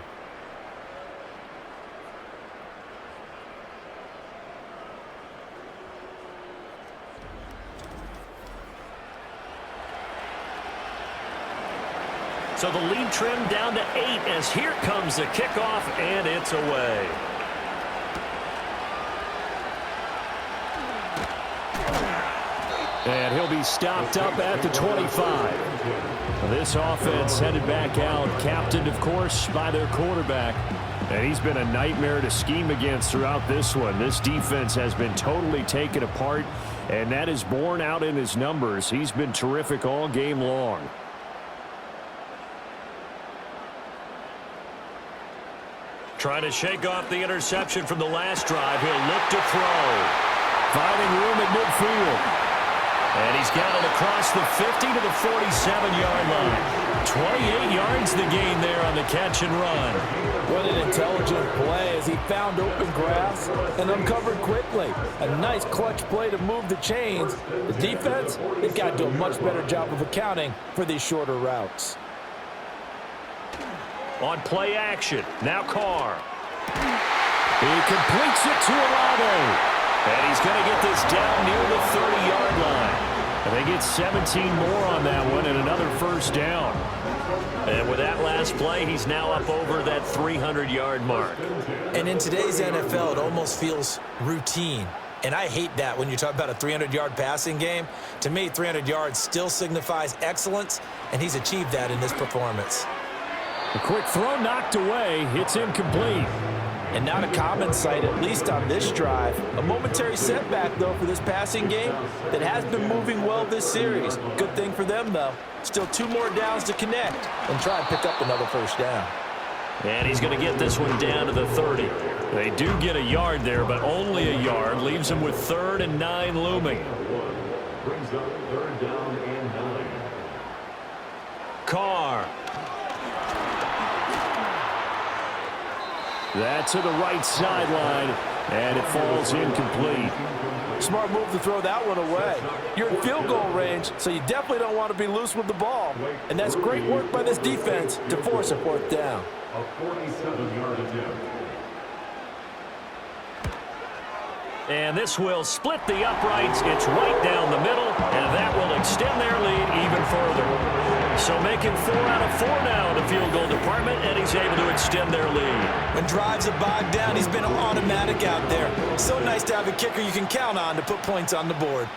So the lead trimmed down to 8 as here comes the kickoff, and it's away. And he'll be stopped up at the 25. This offense headed back out, captained, of course, by their quarterback. And he's been a nightmare to scheme against throughout this one. This defense has been totally taken apart, and that is borne out in his numbers. He's been terrific all game long. Trying to shake off the interception from the last drive. He'll look to throw. Finding room at midfield. And he's got it across the 50 to the 47-yard line. 28 yards the gain there on the catch and run. What an intelligent play as he found open grass and uncovered quickly. A nice clutch play to move the chains. The defense, they've got to do a much better job of accounting for these shorter routes. On play action, now Carr. He completes it to Olave. And he's going to get this down near the 30-yard line. And they get 17 more on that one and another first down. And with that last play, he's now up over that 300-yard mark. And in today's NFL, it almost feels routine. And I hate that when you talk about a 300-yard passing game. To me, 300 yards still signifies excellence, and he's achieved that in this performance. A quick throw knocked away. It's incomplete. And not a common sight, at least on this drive. A momentary setback, though, for this passing game that has been moving well this series. Good thing for them, though. Still 2 more downs to connect and try and pick up another first down. And he's going to get this one down to the 30. They do get a yard there, but only a yard. Leaves them with 3rd and 9 looming. Brings up 3rd down and 9. Carr. That's to the right sideline, and it falls incomplete. Smart move to throw that one away. You're in field goal range, so you definitely don't want to be loose with the ball. And that's great work by this defense to force a 4th down. A 47-yard attempt. And this will split the uprights. It's right down the middle, and that will extend their lead even further. So making 4 out of 4 now in the field goal department, and he's able to extend their lead. When drives are bogged down, he's been automatic out there. So nice to have a kicker you can count on to put points on the board.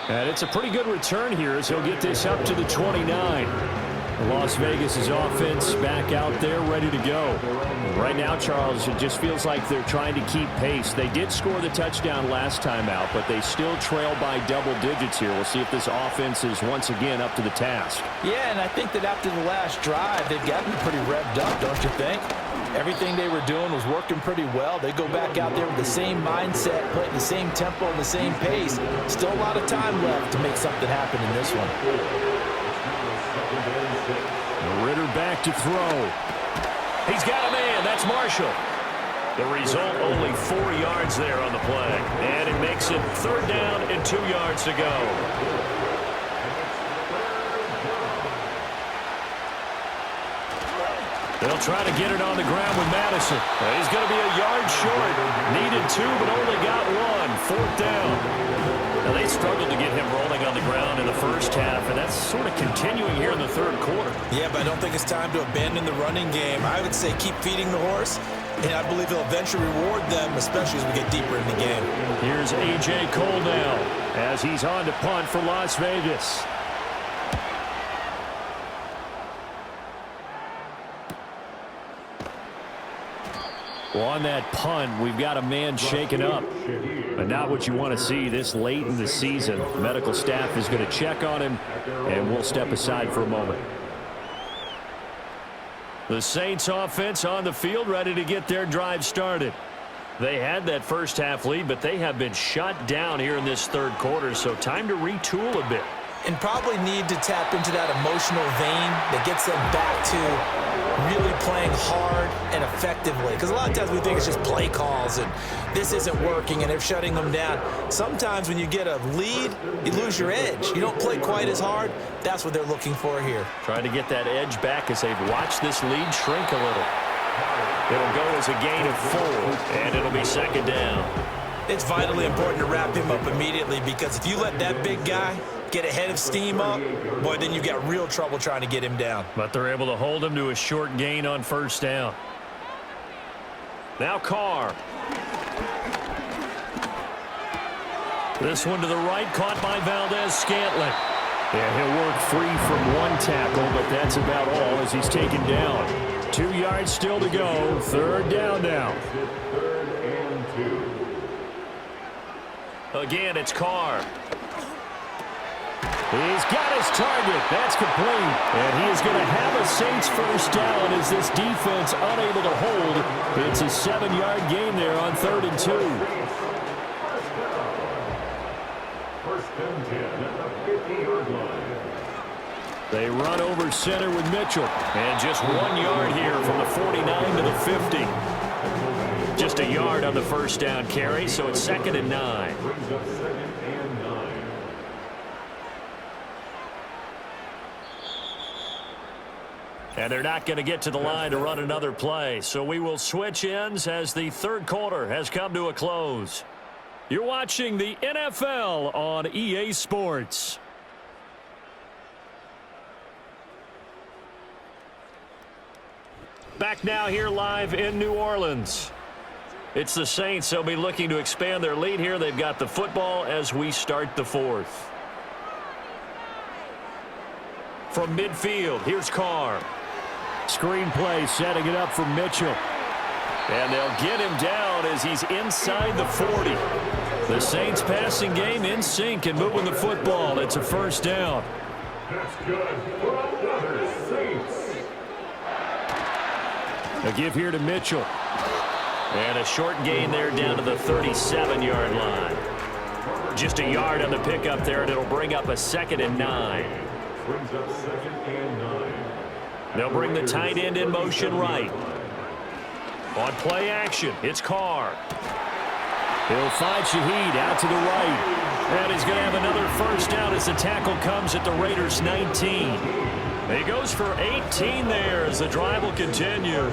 And it's a pretty good return here as he'll get this up to the 29. Las Vegas' offense back out there ready to go. Right now, Charles, it just feels like they're trying to keep pace. They did score the touchdown last time out, but they still trail by double digits here. We'll see if this offense is once again up to the task. Yeah, and I think that after the last drive, they've gotten pretty revved up, don't you think? Everything they were doing was working pretty well. They go back out there with the same mindset, playing the same tempo and the same pace. Still a lot of time left to make something happen in this one. Ritter back to throw. He's got a man. That's Marshall. The result, only 4 yards there on the play. And it makes it 3rd down and 2 yards to go. They'll try to get it on the ground with Madison. He's going to be a yard short. Needed 2, but only got 1. 4th down. Now, they struggled to get him rolling on the ground in the first half, and that's sort of continuing here in the 3rd quarter. Yeah, but I don't think it's time to abandon the running game. I would say keep feeding the horse, and I believe he'll eventually reward them, especially as we get deeper in the game. Here's A.J. Cole now as he's on to punt for Las Vegas. Well, on that punt, we've got a man shaken up. But not what you want to see this late in the season. Medical staff is going to check on him, and we'll step aside for a moment. The Saints offense on the field, ready to get their drive started. They had that first half lead, but they have been shut down here in this 3rd quarter, so time to retool a bit. And probably need to tap into that emotional vein that gets them back to really playing hard and effectively. Because a lot of times we think it's just play calls and this isn't working and they're shutting them down. Sometimes when you get a lead, you lose your edge. You don't play quite as hard. That's what they're looking for here. Trying to get that edge back as they've watched this lead shrink a little. It'll go as a gain of 4, and it'll be 2nd down. It's vitally important to wrap him up immediately because if you let that big guy get ahead of steam up, boy, then you've got real trouble trying to get him down. But they're able to hold him to a short gain on 1st down. Now Carr. This one to the right, caught by Valdez-Scantling. Yeah, he'll work free from 1 tackle, but that's about all as he's taken down. 2 yards still to go. 3rd down now. 3rd and 2. Again, it's Carr. He's got his target. That's complete. And he is going to have a Saints first down as this defense unable to hold. It's a 7-yard gain there on 3rd and 2. First and 10 at the 50-yard line. They run over center with Mitchell. And just 1 yard here from the 49 to the 50. Just a yard on the first down carry, so it's 2nd and 9. Brings up 2nd and 9. And they're not going to get to the line to run another play. So we will switch ends as the 3rd quarter has come to a close. You're watching the NFL on EA Sports. Back now here live in New Orleans. It's the Saints. They'll be looking to expand their lead here. They've got the football as we start the 4th. From midfield, here's Carr. Screenplay setting it up for Mitchell. And they'll get him down as he's inside the 40. The Saints passing game in sync and moving the football. It's a first down. That's good for another Saints. A give here to Mitchell. And a short gain there down to the 37-yard line. Just a yard on the pickup there, and it'll bring up a 2nd and 9. Brings up 2nd and 9. They'll bring the tight end in motion right. On play action, it's Carr. He'll find Shaheed out to the right. And he's going to have another first down as the tackle comes at the Raiders' 19. He goes for 18 there as the drive will continue.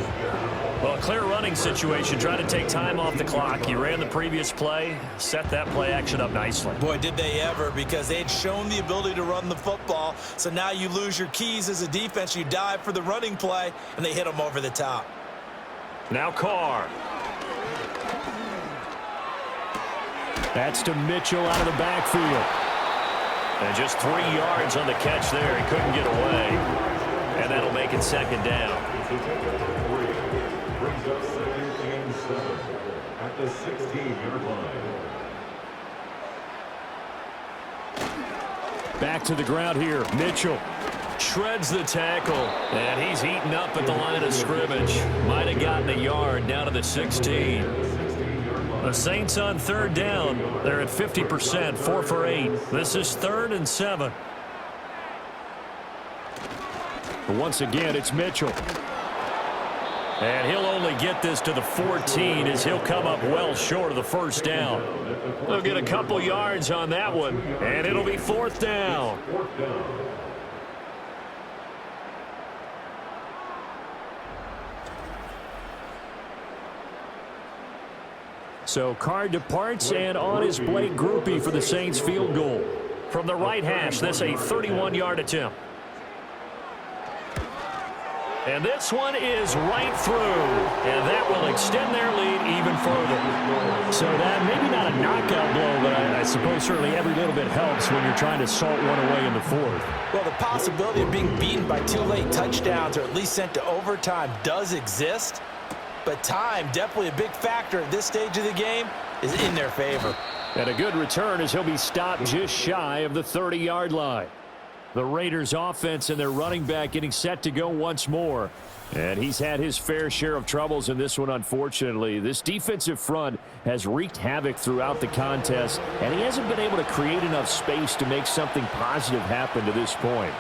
Well, clear running situation, trying to take time off the clock. You ran the previous play, set that play action up nicely. Boy, did they ever, because they'd shown the ability to run the football. So now you lose your keys as a defense. You dive for the running play, and they hit them over the top. Now Carr. That's to Mitchell out of the backfield. And just 3 yards on the catch there. He couldn't get away. And that'll make it 2nd down. Brings up 2nd and 7 at the 16-yard line. Back to the ground here. Mitchell shreds the tackle. And he's eaten up at the line of scrimmage. Might have gotten a yard down to the 16. The Saints on 3rd down. They're at 50%, 4 for 8. This is 3rd and 7. But once again, it's Mitchell. And he'll only get this to the 14 as he'll come up well short of the first down. They'll get a couple yards on that one, and it'll be 4th down. So Carr departs, and on is Blake Groupie for the Saints field goal. From the right hash, this a 31-yard attempt. And this one is right through, and that will extend their lead even further. So that maybe not a knockout blow, but I suppose certainly every little bit helps when you're trying to salt one away in the 4th. Well, the possibility of being beaten by 2 late touchdowns or at least sent to overtime does exist, but time, definitely a big factor at this stage of the game, is in their favor. And a good return as he'll be stopped just shy of the 30-yard line. The Raiders offense and their running back getting set to go once more. And he's had his fair share of troubles in this one, unfortunately. This defensive front has wreaked havoc throughout the contest, and he hasn't been able to create enough space to make something positive happen to this point.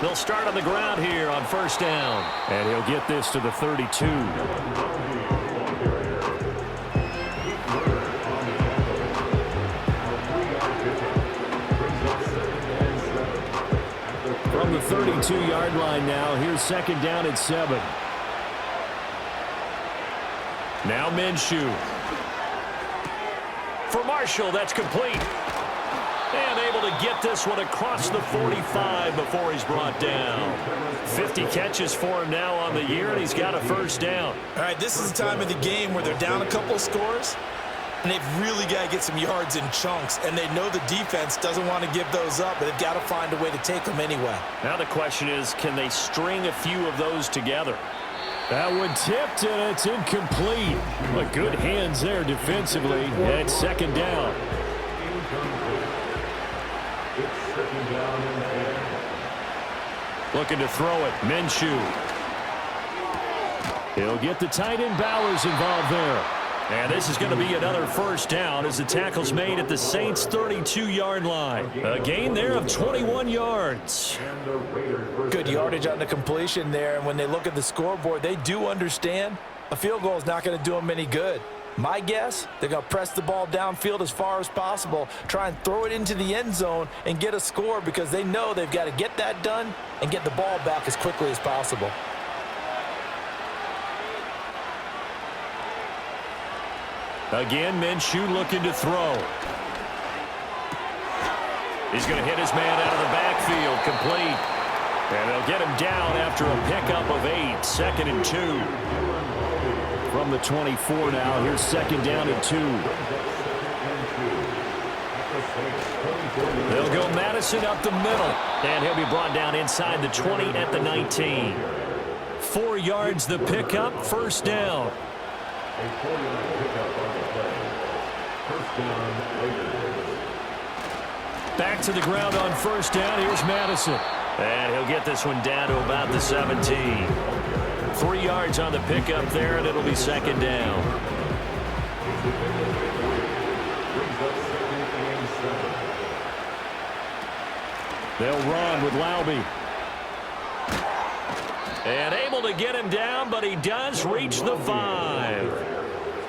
They'll start on the ground here on 1st down. And he'll get this to the 32. From the 32-yard line now, here's 2nd down and 7. Now Minshew. For Marshall, that's complete. And able to get this one across the 45 before he's brought down. 50 catches for him now on the year, and he's got a first down. All right, this is the time of the game where they're down a couple of scores, and they've really got to get some yards in chunks, and they know the defense doesn't want to give those up, but they've got to find a way to take them anyway. Now the question is, can they string a few of those together? That one tipped, and it's incomplete. But good hands there defensively. It's 2nd down. Looking to throw it. Minshew. He'll get the tight end Bowers involved there. And this is going to be another first down as the tackle's made at the Saints' 32-yard line. A gain there of 21 yards. Good yardage on the completion there, and when they look at the scoreboard, they do understand a field goal is not going to do them any good. My guess, they're going to press the ball downfield as far as possible, try and throw it into the end zone and get a score because they know they've got to get that done and get the ball back as quickly as possible. Again, Minshew looking to throw. He's going to hit his man out of the backfield, complete. And they'll get him down after a pickup of 8, 2nd and 2. From the 24 now, here's 2nd down and 2. They'll go Madison up the middle, and he'll be brought down inside the 20 at the 19. 4 yards the pickup, first down. A 4-yard pickup on the play. First down, Raiders. Back to the ground on first down. Here's Madison. And he'll get this one down to about the 17. 3 yards on the pickup there, and it'll be second down. They'll run with Laube. And able to get him down, but he does reach the 5.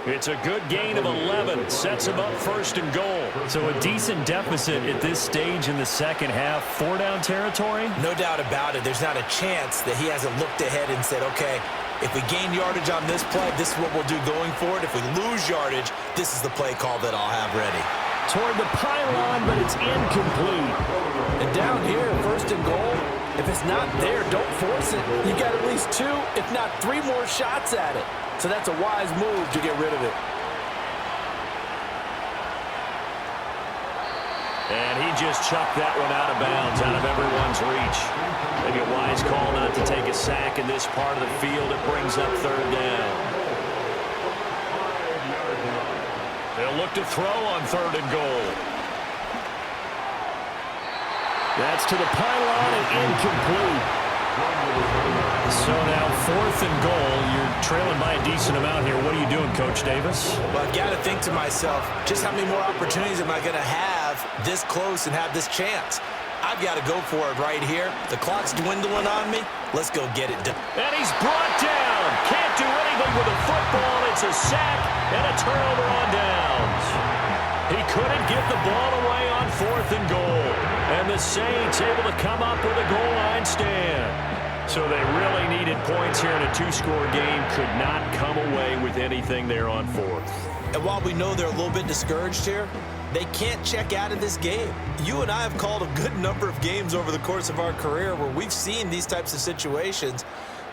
It's a good gain of 11. Sets him up first and goal. So a decent deficit at this stage in the second half. 4-down territory? No doubt about it. There's not a chance that he hasn't looked ahead and said, okay, if we gain yardage on this play, this is what we'll do going forward. If we lose yardage, this is the play call that I'll have ready. Toward the pylon, but it's incomplete. And down here, first and goal, if it's not there, don't force it. You got at least 2, if not 3 more shots at it. So that's a wise move to get rid of it. And he just chucked that one out of bounds, out of everyone's reach. Maybe a wise call not to take a sack in this part of the field. It brings up third down. They'll look to throw on third and goal. That's to the pylon and incomplete. So now 4th and goal. You're trailing by a decent amount here. What are you doing, Coach Davis? Well, I've got to think to myself, just how many more opportunities am I going to have this close and have this chance? I've got to go for it right here. The clock's dwindling on me. Let's go get it done. And he's brought down. Can't do anything with a football. It's a sack and a turnover on downs. He couldn't get the ball away on 4th and goal. And the Saints able to come up with a goal line stand. So they really needed points here in a 2-score game. Could not come away with anything there on 4th. And while we know they're a little bit discouraged here, they can't check out of this game. You and I have called a good number of games over the course of our career where we've seen these types of situations.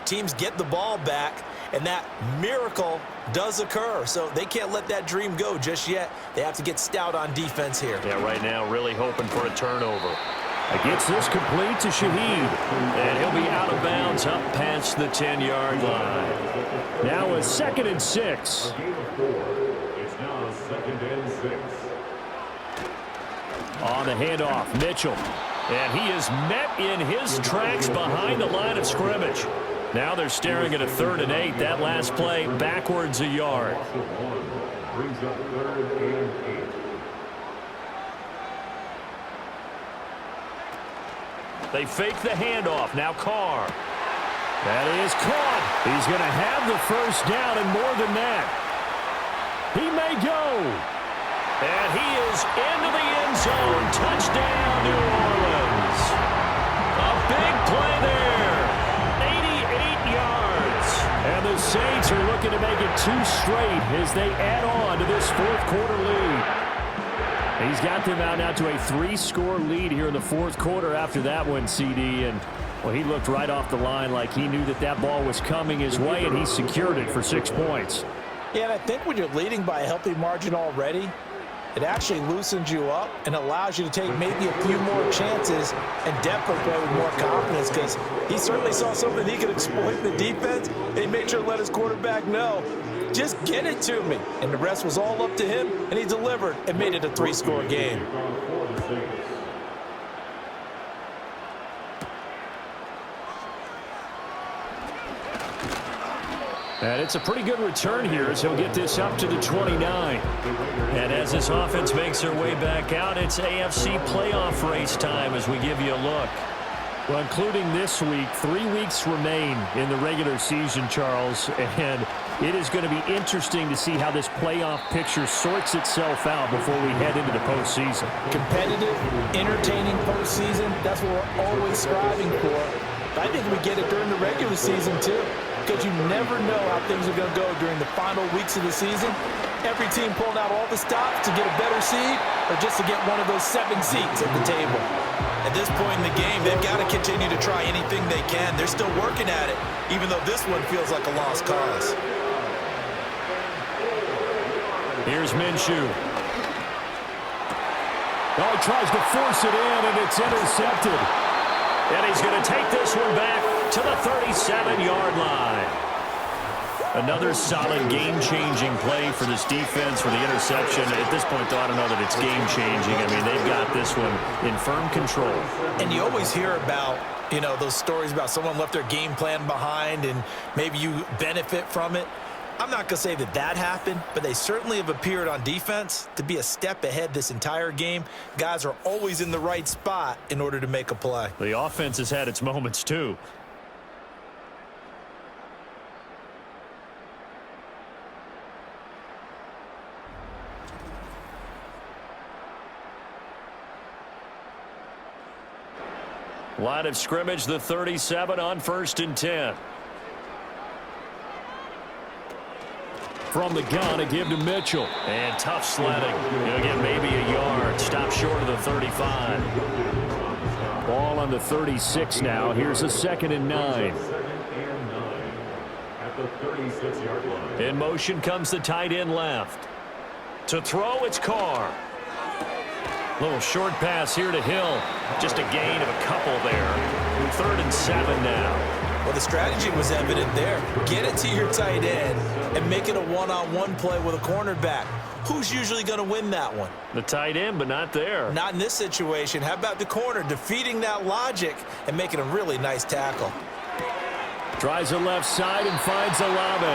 Teams get the ball back, and that miracle does occur. So they can't let that dream go just yet. They have to get stout on defense here. Yeah, right now really hoping for a turnover. Gets this complete to Shaheed. And he'll be out of bounds up past the 10-yard line. Now a 2nd and 6. A game of 4. It's now 2nd and 6. On the handoff, Mitchell. And he is met in his tracks behind the line of scrimmage. Now they're staring at a 3rd and 8. That last play backwards a yard. Brings up 3rd and 8. They fake the handoff. Now Carr. That is caught. He's going to have the first down and more than that. He may go. And he is into the end zone. Touchdown, New Orleans. A big play there. 88 yards. And the Saints are looking to make it 2 straight as they add on to this 4th quarter lead. He's got them out now to a 3-score lead here in the 4th quarter after that one, CD. And, well, he looked right off the line like he knew that that ball was coming his way, and he secured it for 6 points. Yeah, and I think when you're leading by a healthy margin already, it actually loosens you up and allows you to take maybe a few more chances and definitely play with more confidence because he certainly saw something he could exploit in the defense, and he made sure to let his quarterback know, just get it to me. And the rest was all up to him, and he delivered and made it a 3-score game. And it's a pretty good return here as he'll get this up to the 29. And as this offense makes their way back out, it's AFC playoff race time as we give you a look. Well, including this week, 3 weeks remain in the regular season, Charles, and it is going to be interesting to see how this playoff picture sorts itself out before we head into the postseason. Competitive, entertaining postseason, that's what we're always striving for. I think we get it during the regular season, too, because you never know how things are going to go during the final weeks of the season. Every team pulling out all the stops to get a better seed or just to get one of those 7 seats at the table. At this point in the game, they've got to continue to try anything they can. They're still working at it, even though this one feels like a lost cause. Here's Minshew. Oh, he tries to force it in, and it's intercepted. And he's going to take this one back to the 37-yard line. Another solid game-changing play for this defense for the interception. At this point, though, I don't know that it's game-changing. I mean, they've got this one in firm control. And you always hear about, those stories about someone left their game plan behind and maybe you benefit from it. I'm not going to say that that happened, but they certainly have appeared on defense to be a step ahead this entire game. Guys are always in the right spot in order to make a play. The offense has had its moments, too. Line of scrimmage, the 37 on 1st and 10. From the gun, a give to Mitchell. And tough sledding. He'll get maybe a yard. Stop short of the 35. Ball on the 36 now. Here's a 2nd and 9. At the 36-yard line. In motion comes the tight end left. To throw, it's Carr. Little short pass here to Hill. Just a gain of a couple there. 3rd and 7 now. Well, the strategy was evident there. Get it to your tight end and make it a one-on-one play with a cornerback. Who's usually going to win that one? The tight end, but not there. Not in this situation. How about the corner defeating that logic and making a really nice tackle? Tries the left side and finds Olave.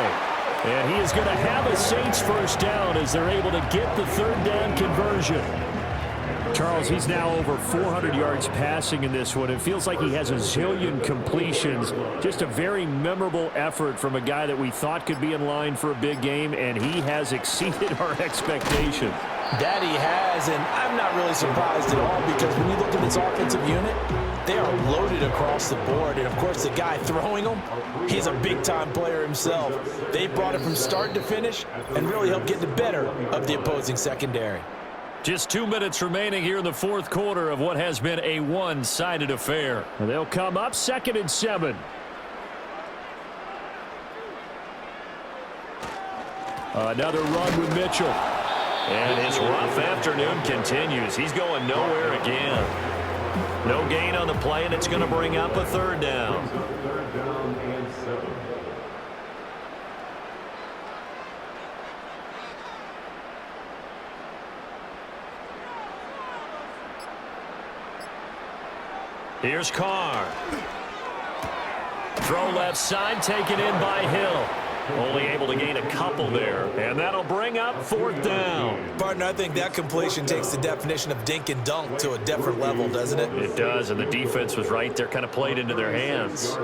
And he is going to have a Saints first down as they're able to get the 3rd down conversion. Charles, he's now over 400 yards passing in this one. It feels like he has a zillion completions. Just a very memorable effort from a guy that we thought could be in line for a big game, and he has exceeded our expectations. That he has, and I'm not really surprised at all because when you look at this offensive unit, they are loaded across the board. And, of course, the guy throwing them, he's a big-time player himself. They brought it from start to finish and really helped get the better of the opposing secondary. Just 2 minutes remaining here in the 4th quarter of what has been a one-sided affair. And they'll come up 2nd and 7. Another run with Mitchell. And his rough afternoon continues. He's going nowhere again. No gain on the play, and it's going to bring up a 3rd down. 3rd down and 7. Here's Carr. Throw left side, taken in by Hill. Only able to gain a couple there, and that'll bring up 4th down. Partner, I think that completion takes the definition of dink and dunk to a different level, doesn't it? It does, and the defense was right there, kind of played into their hands.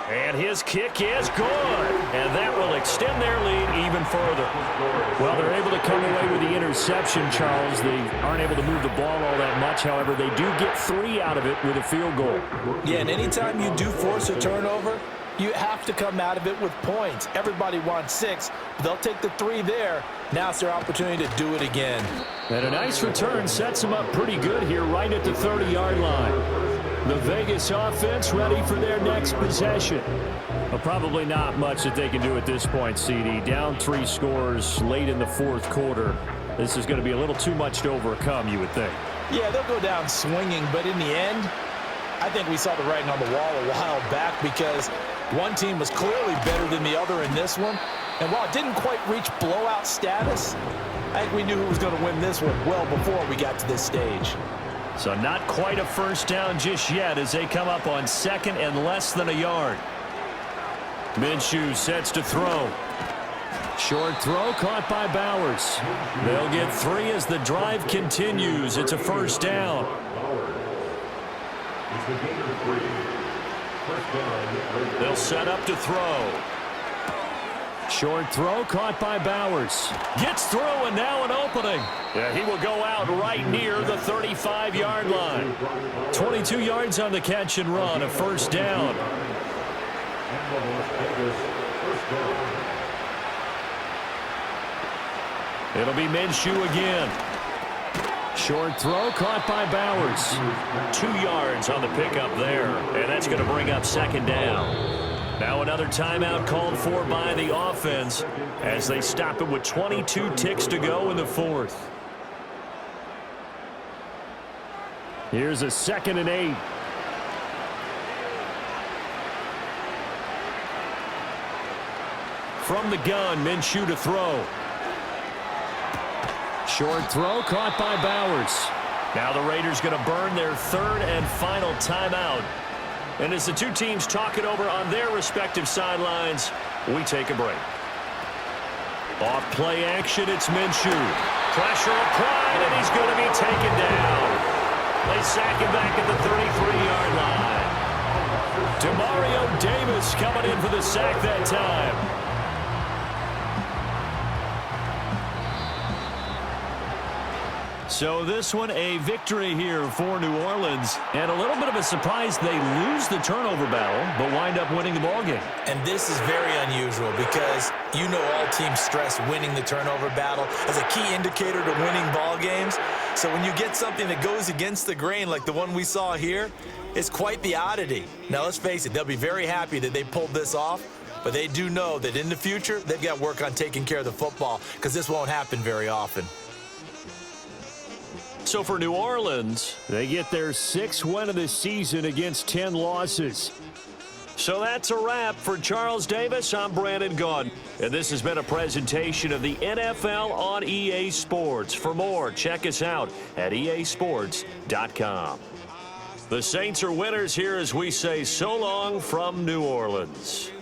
And his kick is good, and that will extend their lead even further. Well, they're able to come away with the interception, Charles. They aren't able to move the ball all that much. However, they do get 3 out of it with a field goal. Yeah, and anytime you do force a turnover, you have to come out of it with points. Everybody wants 6, but they'll take the 3 there. Now it's their opportunity to do it again. And a nice return sets them up pretty good here right at the 30-yard line. The Vegas offense ready for their next possession. Well, probably not much that they can do at this point, CD. Down 3 scores late in the 4th quarter. This is going to be a little too much to overcome, you would think. Yeah, they'll go down swinging, but in the end, I think we saw the writing on the wall a while back because one team was clearly better than the other in this one. And while it didn't quite reach blowout status, I think we knew who was going to win this one well before we got to this stage. So not quite a first down just yet as they come up on 2nd and less than a yard. Minshew sets to throw. Short throw caught by Bowers. They'll get 3 as the drive continues. It's a first down. They'll set up to throw. Short throw caught by Bowers. Gets through and now an opening. Yeah, he will go out right near the 35-yard line. 22 yards on the catch and run, a first down. It'll be Minshew again. Short throw caught by Bowers. 2 yards on the pickup there, and that's going to bring up 2nd down. Now another timeout called for by the offense as they stop it with 22 ticks to go in the 4th. Here's a 2nd and 8. From the gun, Minshew to throw. Short throw caught by Bowers. Now the Raiders going to burn their 3rd and final timeout. And as the two teams talk it over on their respective sidelines, we take a break. Off play action, it's Minshew. Pressure applied, and he's going to be taken down. They sack him back at the 33-yard line. Demario Davis coming in for the sack that time. So this one a victory here for New Orleans. And a little bit of a surprise, they lose the turnover battle, but wind up winning the ballgame. And this is very unusual because you know all teams stress winning the turnover battle as a key indicator to winning ball games. So when you get something that goes against the grain like the one we saw here, it's quite the oddity. Now let's face it, they'll be very happy that they pulled this off, but they do know that in the future they've got work on taking care of the football because this won't happen very often. So for New Orleans, they get their 6th win of the season against 10 losses. So that's a wrap. For Charles Davis, I'm Brandon Gaudin. And this has been a presentation of the NFL on EA Sports. For more, check us out at easports.com. The Saints are winners here as we say so long from New Orleans.